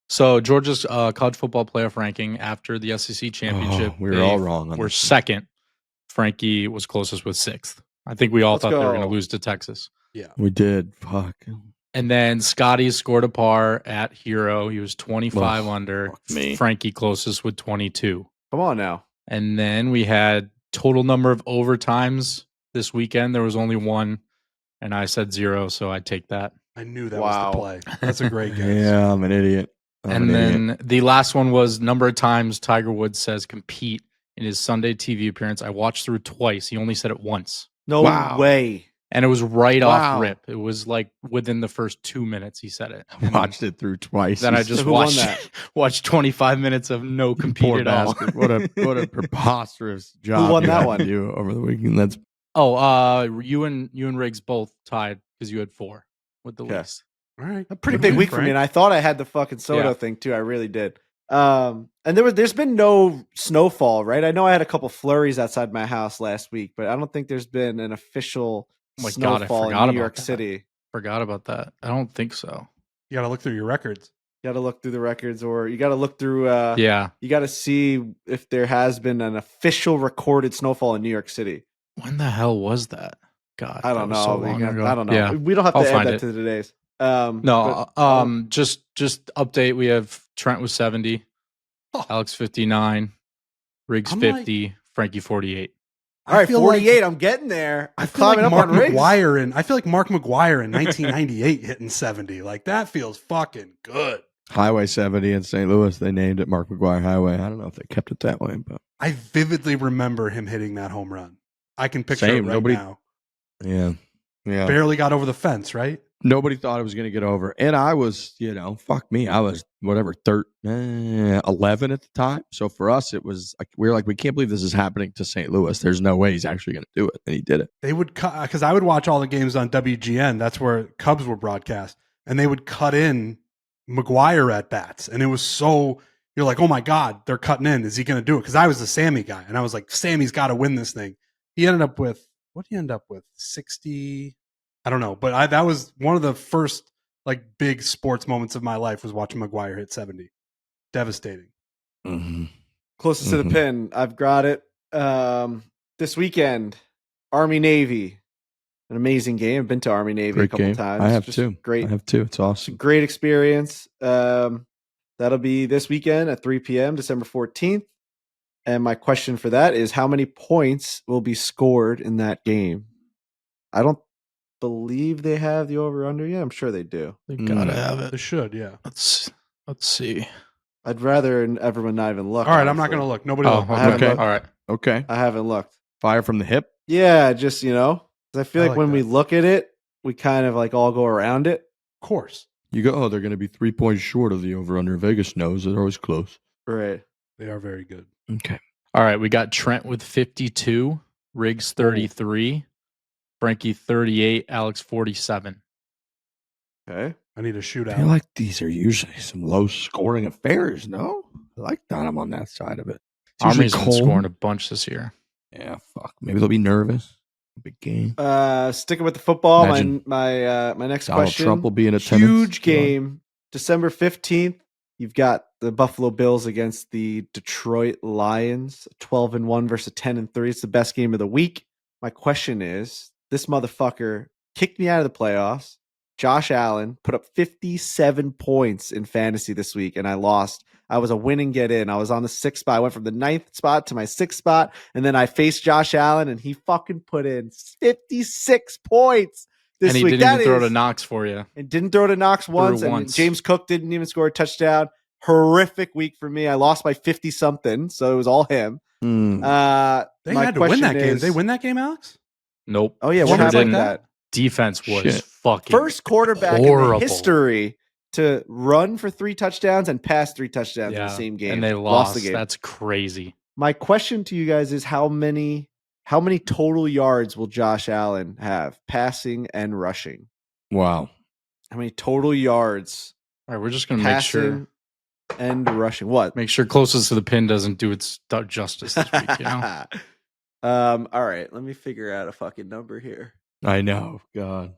So Georgia's college football playoff ranking after the SEC championship, We were all wrong on We're this. second. Frankie was closest with 6th. I think we all Let's thought they were going to go. lose to Texas. We did. Fuck. And then Scotty scored a par at Hero. He was 25 Ugh, under. fuck me. Frankie closest with 22. Come on now. And then we had total number of overtimes this weekend. There was only one, and I said 0, so I'd take that. I knew that Wow. was the play. That's a great guess. Yeah, I'm an idiot. And then the last one was number of times Tiger Woods says compete in his Sunday TV appearance. I watched through twice. He only said it once. No Wow. way. And it was right Wow. off rip. It was like within the first 2 minutes he said it. I watched it through twice. Then I just Who won watched that? watched 25 minutes of no Poor competed all. bastard. What a preposterous job. won you that had one? to do over the weekend. That's You and Riggs both tied because you had 4 with the Okay. least. All right. A pretty Good big man, week for me, Frank. and I thought I had the fucking Soto Yeah. thing too. I really did. And there's been no snowfall, right? I know I had a couple flurries outside my house last week, but I don't think there's been an official Oh my God, I snowfall forgot in New about York that. City. Forgot about that. I don't think so. You got to look through your records. You got to look through the records, or you got to look through. Yeah. You got to see if there has been an official recorded snowfall in New York City. When the hell was that? God, I that don't was know. so long ago. I don't know. Yeah. We don't have I'll to add find that it. to today's. No, but- just update. We have Trent with 70, Oh. Alex 59, Riggs I'm like- 50, Frankie 48. all right, feel 48. I'm getting there. I I'm feel like climbing Mark up on Riggs. McGuire I feel like Mark McGuire in 1998 hitting 70. Like that feels fucking good. Highway 70 in St. Louis. They named it Mark McGuire Highway. I don't know if they kept it that way, but I vividly remember him hitting that home run. I can picture Same. it right Nobody- now. yeah. Barely got over the fence, right? Nobody thought it was going to get over. And I was, fuck me. I was 11 at the time. So for us, it was like, we were like, we can't believe this is happening to St. Louis. There's no way he's actually going to do it. And he did it. They would cut, because I would watch all the games on WGN. That's where Cubs were broadcast. And they would cut in McGuire at bats. And it was so, you're like, oh my God, they're cutting in. Is he going to do it? Because I was the Sammy guy. And I was like, Sammy's got to win this thing. He ended up with, what did he end up with? 60? I don't know. But that was one of the first like big sports moments of my life was watching Maguire hit 70. Devastating. Mm-hmm. Closest to the pin. I've got it. This weekend, Army-Navy. An amazing game. I've been to Army-Navy Great a couple game. times. I have Just too. Great. I have too. It's It's a awesome. great experience. That'll be this weekend at 3 p.m., December 14th. And my question for that is, how many points will be scored in that game? I don't believe they have the over-under yet. I'm sure they do. They gotta have They it. should, yeah. Let's see. I'd rather everyone not even look. All right, I'm not honestly. going to look. Nobody Oh, look. I haven't okay. looked. All right. Okay. I haven't looked. Fire from the hip. Yeah, just, 'cause I feel I like like when that. we look at it, we kind of like all go around it. Of course. You go, they're going to be 3 points short of the over-under. Vegas knows they're always close. Right. They are very good. Okay. All right. We got Trent with 52, Riggs 33, Frankie 38, Alex 47. Okay. I need a I feel shootout. like these are usually some low-scoring affairs, no? I like that I'm on that side of it. It's usually Army's been cold. scoring a bunch this year. Yeah, fuck. Maybe they'll be nervous. Big game. Sticking with the football, Imagine my next Donald question. Trump will be in attendance. Huge game, December 15th. You've got the Buffalo Bills against the Detroit Lions, 12-1 versus 10-3. It's the best game of the week. My question is, this motherfucker kicked me out of the playoffs. Josh Allen put up 57 points in fantasy this week, and I lost. I was a win and get in. I was on the 6th spot. I went from the 9th spot to my 6th spot, and then I faced Josh Allen, and he fucking put in 56 points this And he week. didn't even throw to Knox for you. And didn't throw to Knox once. And once. James Cook didn't even score a touchdown. Horrific week for me. I lost by 50-something, so it was all him. Mm. They My had to win that question game. is- Did they win that game, Alex? Nope. Oh, yeah. Sure What happened didn't. with that? Defense was Shit. fucking First quarterback in the horrible. history to run for 3 touchdowns and pass 3 touchdowns in the same game. And they lost. the game. That's crazy. My question to you guys is, how many total yards will Josh Allen have, passing and rushing? Wow. How many total yards, All right, we're just gonna make sure passing and rushing? What? closest to the pin doesn't do its justice this week. You know? All right, let me figure out a fucking number here. I know. God.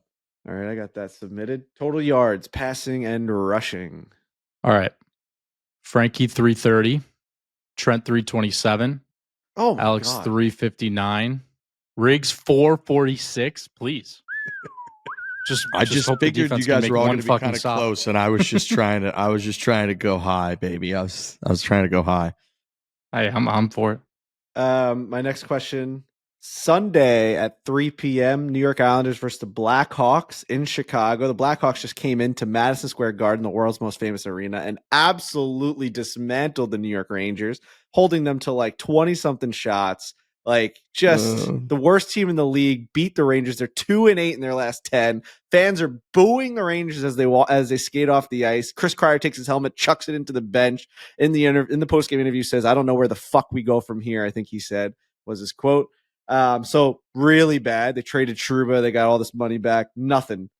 All right, I got that submitted. Total yards, passing and rushing. All right. Frankie 330, Trent 327, Oh, my Alex God. 359, Riggs 446. Please. I just hope the figured you defense can guys make were all one going to be fucking kind of stop. close, and I was just trying to go high, baby. I was trying to go high. Hey, I'm for it. My next question. Sunday at 3 p.m., New York Islanders versus the Blackhawks in Chicago. The Blackhawks just came into Madison Square Garden, the world's most famous arena, and absolutely dismantled the New York Rangers, holding them to like 20-something shots. Like, just the worst team in the league beat the Rangers. They're 2-8 in their last 10. Fans are booing the Rangers as they skate off the ice. Chris Kreier takes his helmet, chucks it into the bench. In the post-game interview, says, "I don't know where the fuck we go from here," I think he said was his quote. So really bad. They traded Trouba. They got all this money back. Nothing.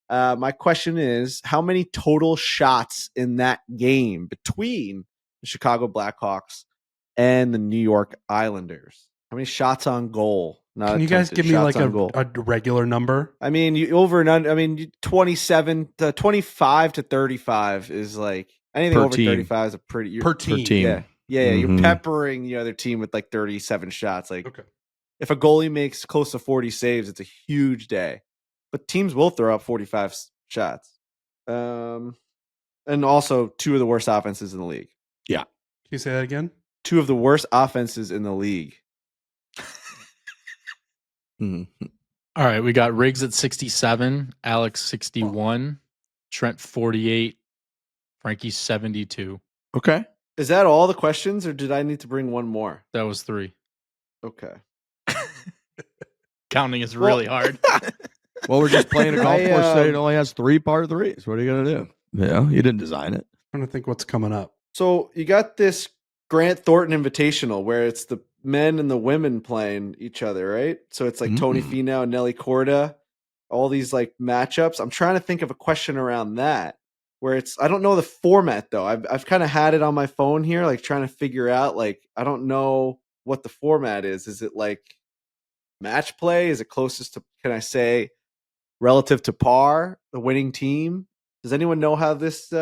My question is, how many total shots in that game between the Chicago Blackhawks and the New York Islanders? How many shots on goal? Can you guys give me like a regular number? I mean, you over and under. I mean, 25 to 35 is like anything Per over team. 35 is a pretty Per team. Yeah. You're Mhm. peppering the other team with like 37 shots. Like, Okay. if a goalie makes close to 40 saves, it's a huge day. But teams will throw up 45 shots. And also 2 of the worst offenses in the league. Can you say that again? 2 of the worst offenses in the league. Mhm. All right, we got Riggs at 67, Alex 61, Trent 48, Frankie 72. Okay. Is that all the questions, or did I need to bring one more? That was 3. Okay. Counting is really hard. Well, we're just playing a golf I, course today. It only has 3 par 3s. What are you going to do? Yeah, you didn't design it. I'm trying to think what's coming up. So you got this Grant Thornton Invitational where it's the men and the women playing each other, right? So it's like Tony Finau and Nelly Korda, all these like matchups. I'm trying to think of a question around that where I don't know the format though. I've kind of had it on my phone here, like trying to figure out, like, I don't know what the format is. Is it like match play? Is it closest to, can I say, relative to par, the winning team? Does anyone know how this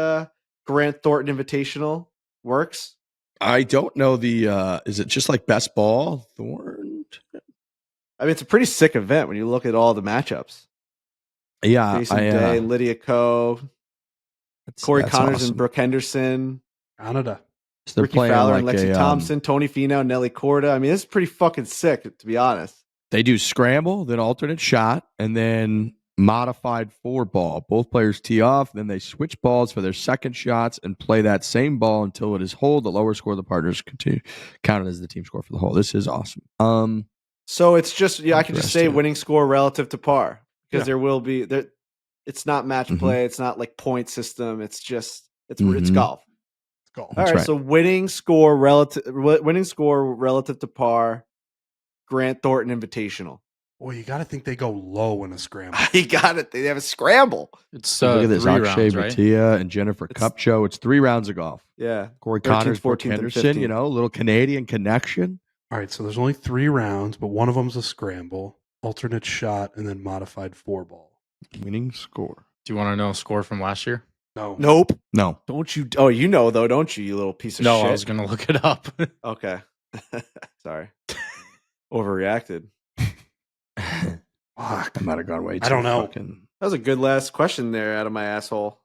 Grant Thornton Invitational works? I don't know the. Is it just like best ball, Thorn? I mean, it's a pretty sick event when you look at all the matchups. Yeah, Jason Day, Lydia Ko, Corey Connors awesome. and Brooke Henderson, Canada. So they're Ricky playing Fowler like and Lexi a, Thompson, Tony Finau, Nelly Corda. I mean, it's pretty fucking sick, to be honest. They do scramble, then alternate shot, and then modified 4-ball. Both players tee off, then they switch balls for their second shots and play that same ball until it is hole. The lower score of the partners continue counted as the team score for the hole. This is awesome. So it's just I can just say Interesting. winning score relative to par because Yeah. there will be there. It's not match Mhm. play. It's not like point system. It's just it's Mhm. golf. It's golf. All That's right, right. so winning score relative to par. Grant Thornton Invitational. Boy, you got to think they go low in a scramble. You got it. They have a scramble. It's Look at this. 3 Akshay rounds, right? Bhatia and Jennifer Kupcho. It's 3 rounds of golf. Yeah. Corey 13th, Connors, Brooke 14th, and Henderson, 15th. a little Canadian connection. All right, so there's only 3 rounds, but one of them's a scramble, alternate shot, and then modified 4-ball. Winning score. Do you want to know score from last year? No. Nope. No. Don't you? Oh, you know though, don't you? You little piece of No, shit. I was going to look it up. Okay. Sorry. Overreacted. Fuck. I might have gone way too I don't know. fucking- That was a good last question there out of my asshole.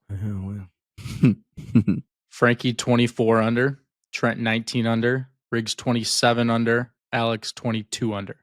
Frankie 24 under, Trent 19 under, Riggs 27 under, Alex 22 under.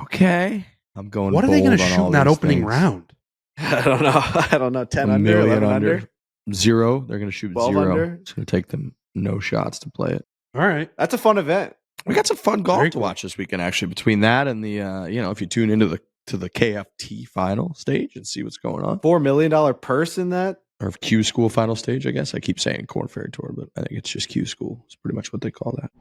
Okay. I'm going What are they going going to to shoot in that opening round? I don't know. I don't know. 10 A under, million 11 under. 0. They're going to shoot 12 0. under. It's going to take them no shots to play it. All right. That's a fun event. We got some fun golf Very to cool. watch this weekend, actually, between that and the, if you tune into the KFT final stage and see what's going on. $4 million purse in that. Or Q School final stage, I guess. I keep saying korn-ferry-tour, but I think it's just Q School. It's pretty much what they call that.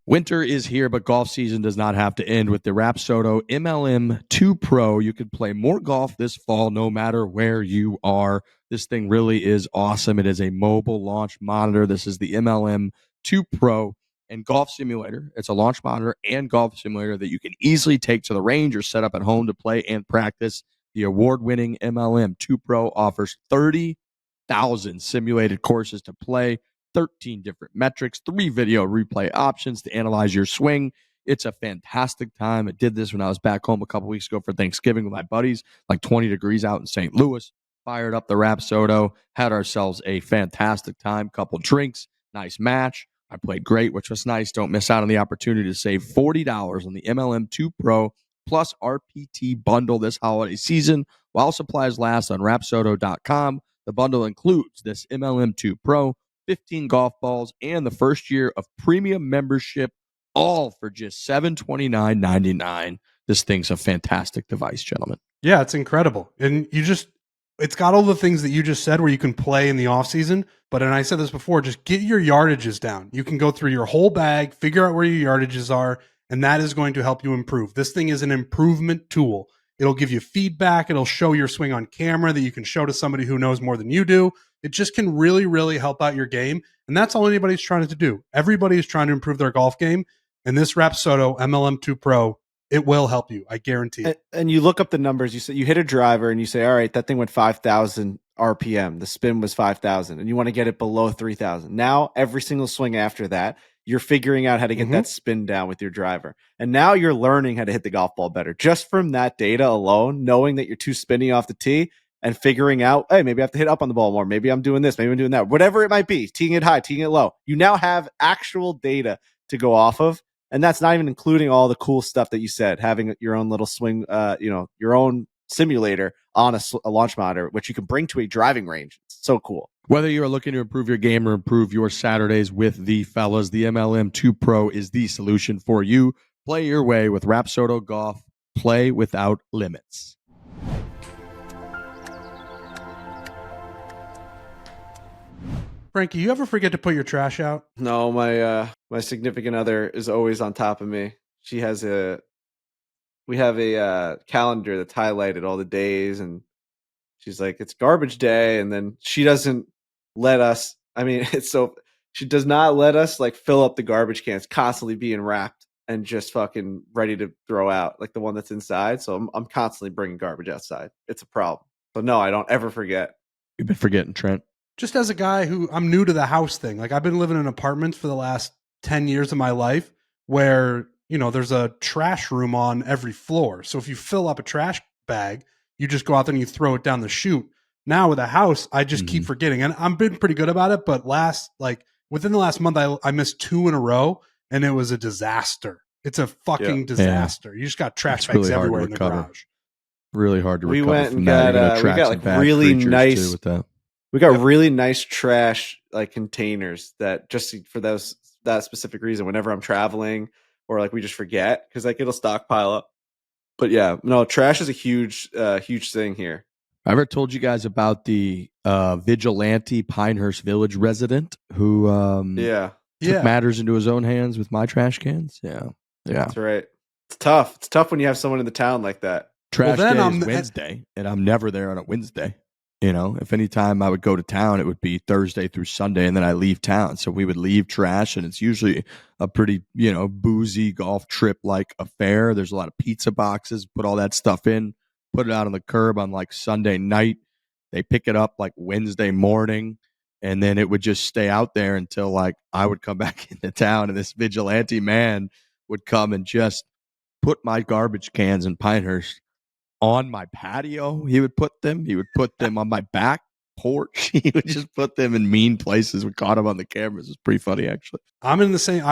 Winter is here, but golf season does not have to end. With the Rapsodo MLM 2 Pro, you can play more golf this fall no matter where you are. This thing really is awesome. It is a mobile launch monitor. This is the MLM 2 Pro and golf simulator. It's a launch monitor and golf simulator that you can easily take to the range or set up at home to play and practice. The award-winning MLM 2 Pro offers 30,000 simulated courses to play, 13 different metrics, 3 video replay options to analyze your swing. It's a fantastic time. I did this when I was back home a couple weeks ago for Thanksgiving with my buddies, like 20 degrees out in St. Louis. Fired up the Rapsodo, had ourselves a fantastic time, couple drinks, nice match. I played great, which was nice. Don't miss out on the opportunity to save $40 on the MLM 2 Pro plus RPT bundle this holiday season while supplies last on Rapsodo.com. The bundle includes this MLM 2 Pro, 15 golf balls, and the first year of premium membership, all for just $729.99. This thing's a fantastic device, gentlemen. Yeah, it's incredible. And it's got all the things that you just said where you can play in the off season. But, and I said this before, just get your yardages down. You can go through your whole bag, figure out where your yardages are, and that is going to help you improve. This thing is an improvement tool. It'll give you feedback. It'll show your swing on camera that you can show to somebody who knows more than you do. It just can really, really help out your game. And that's all anybody's trying to do. Everybody is trying to improve their golf game. And this Rapsodo MLM 2 Pro, it will help you. I guarantee it. And you look up the numbers. You say you hit a driver and you say, all right, that thing went 5,000 RPM. The spin was 5,000 and you want to get it below 3,000. Now, every single swing after that, you're figuring out how to get that spin down with your driver. And now you're learning how to hit the golf ball better. Just from that data alone, knowing that you're too spinny off the tee and figuring out, hey, maybe I have to hit up on the ball more. Maybe I'm doing this. Maybe I'm doing that. Whatever it might be, teeing it high, teeing it low. You now have actual data to go off of. And that's not even including all the cool stuff that you said, having your own little swing, your own simulator on a launch monitor, which you can bring to a driving range. It's so cool. Whether you are looking to improve your game or improve your Saturdays with the fellas, the MLM 2 Pro is the solution for you. Play your way with Rapsodo Golf. Play without limits. Frankie, you ever forget to put your trash out? No, my significant other is always on top of me. We have a calendar that's highlighted all the days, and she's like, it's garbage day. And then she doesn't let us, she does not let us like fill up the garbage cans constantly being wrapped. and just fucking ready to throw out, like the one that's inside. So I'm constantly bringing garbage outside. It's a problem. So no, I don't ever forget. You've been forgetting, Trent. Just as a guy who I'm new to the house thing, like I've been living in apartments for the last 10 years of my life where, you know, there's a trash room on every floor. So if you fill up a trash bag, you just go out there and you throw it down the chute. Now with a house, I just keep forgetting, and I've been pretty good about it. But within the last month, I missed 2 in a row, and it was a disaster. It's a fucking disaster. You just got trash bags really everywhere in hard to the recover. garage. Really hard to We recover went from and that. You're gonna got we attract got some like bad really creatures, nice. too, with that. We got really nice trash like containers that just for that specific reason. Whenever I'm traveling or like we just forget, because like it'll stockpile up. But yeah, no, trash is a huge thing here. I ever told you guys about the vigilante Pinehurst Village resident who took matters into his own hands with my trash cans? Yeah. That's right. It's tough. It's tough when you have someone in the town like that. Trash day is Wednesday, and I'm never there on a Wednesday. You know, if any time I would go to town, it would be Thursday through Sunday, and then I leave town. So we would leave trash, and it's usually a pretty, boozy golf trip like affair. There's a lot of pizza boxes, put all that stuff in, put it out on the curb on like Sunday night. They pick it up like Wednesday morning, and then it would just stay out there until like I would come back into town, and this vigilante man would come and just put my garbage cans in Pinehurst on my patio. He would put them on my back porch. He would just put them in mean places. We caught him on the cameras. It was pretty funny, actually. I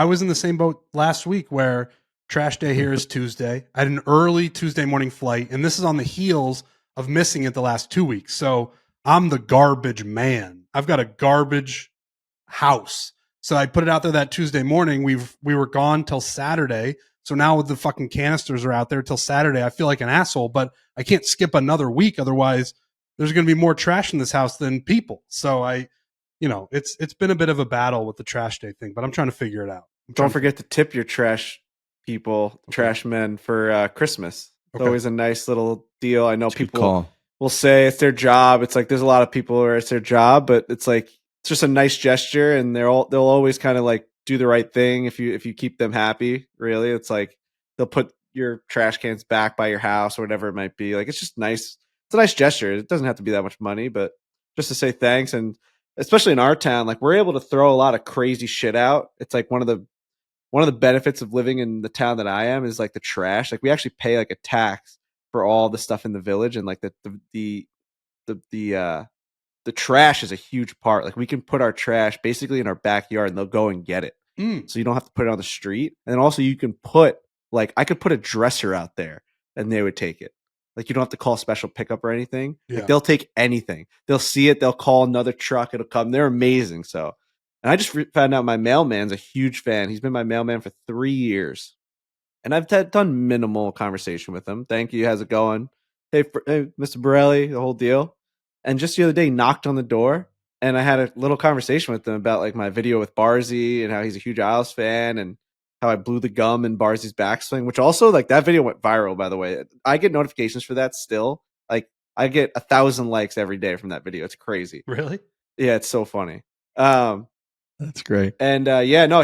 was in the same boat last week where trash day here is Tuesday. I had an early Tuesday morning flight, and this is on the heels of missing it the last 2 weeks. So I'm the garbage man. I've got a garbage house. So I put it out there that Tuesday morning. We were gone till Saturday. So now with the fucking canisters are out there till Saturday, I feel like an asshole, but I can't skip another week. Otherwise there's going to be more trash in this house than people. So it's been a bit of a battle with the trash day thing, but I'm trying to figure it out. Don't forget to tip your trash people, trash men for Christmas. It's always a nice little deal. I know people will say it's their job. It's like, there's a lot of people where it's their job, but it's like, it's just a nice gesture, and they'll always kind of like do the right thing if you keep them happy. Really, it's like they'll put your trash cans back by your house or whatever it might be. Like, it's just nice. It's a nice gesture. It doesn't have to be that much money, but just to say thanks. And especially in our town, like we're able to throw a lot of crazy shit out. It's like one of the benefits of living in the town that I am is like the trash. Like we actually pay like a tax for all the stuff in the village, and like the trash is a huge part. Like we can put our trash basically in our backyard and they'll go and get it. So you don't have to put it on the street. And then also you can put I could put a dresser out there and they would take it. Like you don't have to call special pickup or anything. Yeah. Like, they'll take anything. They'll see it. They'll call another truck. It'll come. They're amazing. So, and I just found out my mailman's a huge fan. He's been my mailman for 3 years. And I've done minimal conversation with him. Thank you. How's it going? Hey, Mr. Borelli, the whole deal. And just the other day, knocked on the door, and I had a little conversation with him about like my video with Barzy and how he's a huge Isles fan, and how I blew the gum in Barzi's backswing, which also like that video went viral, by the way. I get notifications for that still. Like I get 1,000 likes every day from that video. It's crazy. Really? Yeah, it's so funny. That's great. And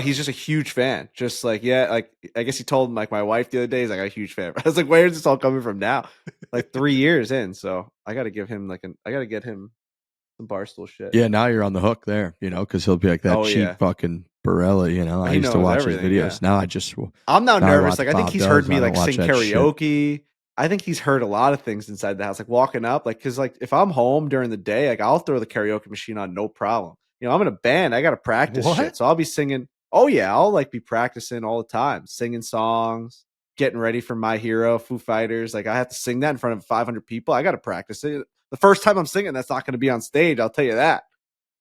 he's just a huge fan. Just like, like I guess he told like my wife the other day, he's like a huge fan. I was like, where is this all coming from now? Like 3 years in. So I got to give him I got to get him some Barstool shit. Yeah, now you're on the hook there, because he'll be like that cheap fucking Borelli, I used to watch his videos. Yeah. Now I'm now nervous. Like I think he's heard me like sing karaoke. I think he's heard a lot of things inside the house, like walking up, like, cause like if I'm home during the day, like I'll throw the karaoke machine on, no problem. I'm in a band. I got to practice shit. So I'll be singing. Oh yeah. I'll like be practicing all the time, singing songs, getting ready for My Hero, Foo Fighters. Like I have to sing that in front of 500 people. I got to practice it. The first time I'm singing, that's not going to be on stage. I'll tell you that.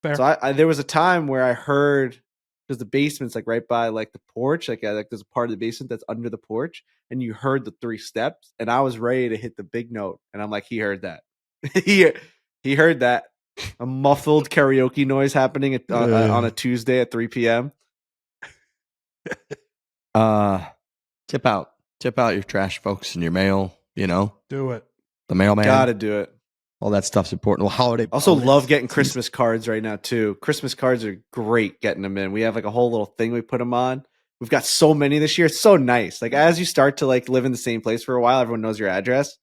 Fair. So there was a time where I heard, because the basement's like right by like the porch, like there's a part of the basement that's under the porch, and you heard the 3 steps, and I was ready to hit the big note, and I'm like, he heard that. he heard that. A muffled karaoke noise happening on a Tuesday at 3 p.m. Tip out your trash folks in your mail. Do it. The mailman. Gotta do it. All that stuff's important. Well, holiday. Also love getting Christmas cards right now too. Christmas cards are great getting them in. We have like a whole little thing we put them on. we've got so many this year. It's so nice. Like as you start to like live in the same place for a while, everyone knows your address.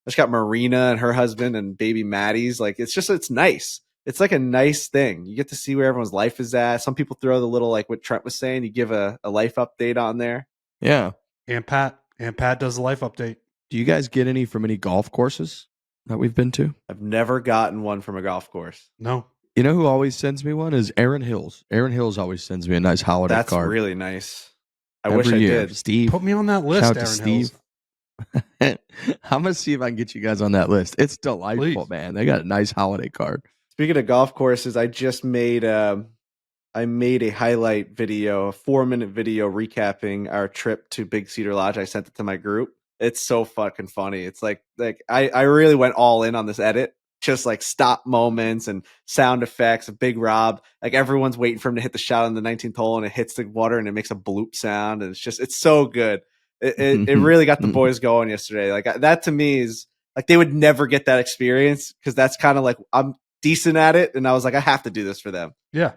I just got Marina and her husband and baby Maddie's. Like it's nice. It's like a nice thing. You get to see where everyone's life is at. Some people throw the little, like what Trent was saying, you give a life update on there. Yeah. And Pat does the life update. Do you guys get any from any golf courses that we've been to? I've never gotten one from a golf course. No. You know who always sends me one is Aaron Hills. Aaron Hills always sends me a nice holiday That's card. really nice. I Every wish I year. did. Steve. Put me on that list, Shout out Aaron to Steve. Hills. I'm going to see if I can get you guys on that list. It's delightful, Please. man. They got a nice holiday card. Speaking of golf courses, I just made a highlight video, a 4-minute video recapping our trip to Big Cedar Lodge. I sent it to my group. It's so fucking funny. It's like I really went all in on this edit. Just like stop moments and sound effects of Big Rob. Like everyone's waiting for him to hit the shot on the 19th hole and it hits the water and it makes a bloop sound. And it's so good. It really got the boys going yesterday. Like that to me is like, they would never get that experience because that's kind of like, I'm decent at it. And I was like, I have to do this for them. Yeah.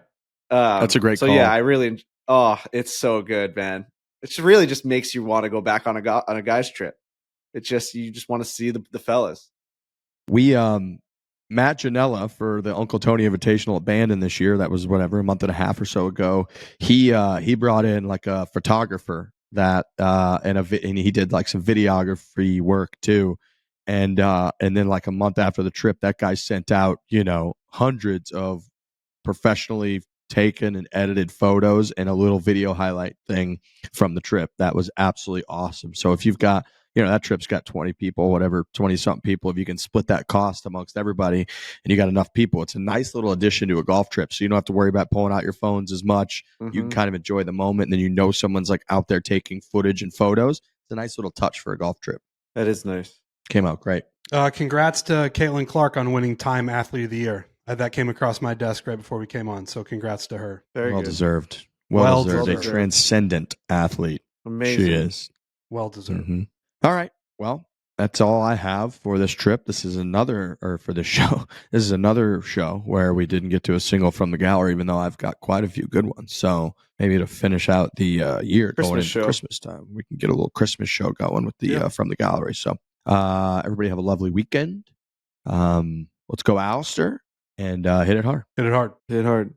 That's a great call. Yeah, I really, it's so good, man. It really just makes you want to go back on a guy's trip. You just want to see the fellas. We, Matt Janella for the Uncle Tony Invitational abandoned this year. That was a month and a half or so ago. He brought in like a photographer that and he did like some videography work too. And then like a month after the trip, that guy sent out, hundreds of professionally taken and edited photos and a little video highlight thing from the trip. That was absolutely awesome. So if you've got, that trip's got 20 people, whatever, 20 something people, if you can split that cost amongst everybody and you got enough people, it's a nice little addition to a golf trip. So you don't have to worry about pulling out your phones as much. You can kind of enjoy the moment. And then someone's like out there taking footage and photos. It's a nice little touch for a golf trip. That is nice. Came out great. Congrats to Caitlin Clark on winning Time Athlete of the Year. That came across my desk right before we came on. So congrats to her. Very well good. deserved. Well deserved. A deserved. transcendent athlete. Amazing. She is. Well deserved. Mm-hmm. All right. Well, that's all I have for this trip. This is for this show. This is another show where we didn't get to a single from the gallery, even though I've got quite a few good ones. So maybe to finish out the year going into Christmas time, we can get a little Christmas show going with the from the gallery. So everybody have a lovely weekend. Let's go, Alistair, and hit it hard. Hit it hard. Hit it hard.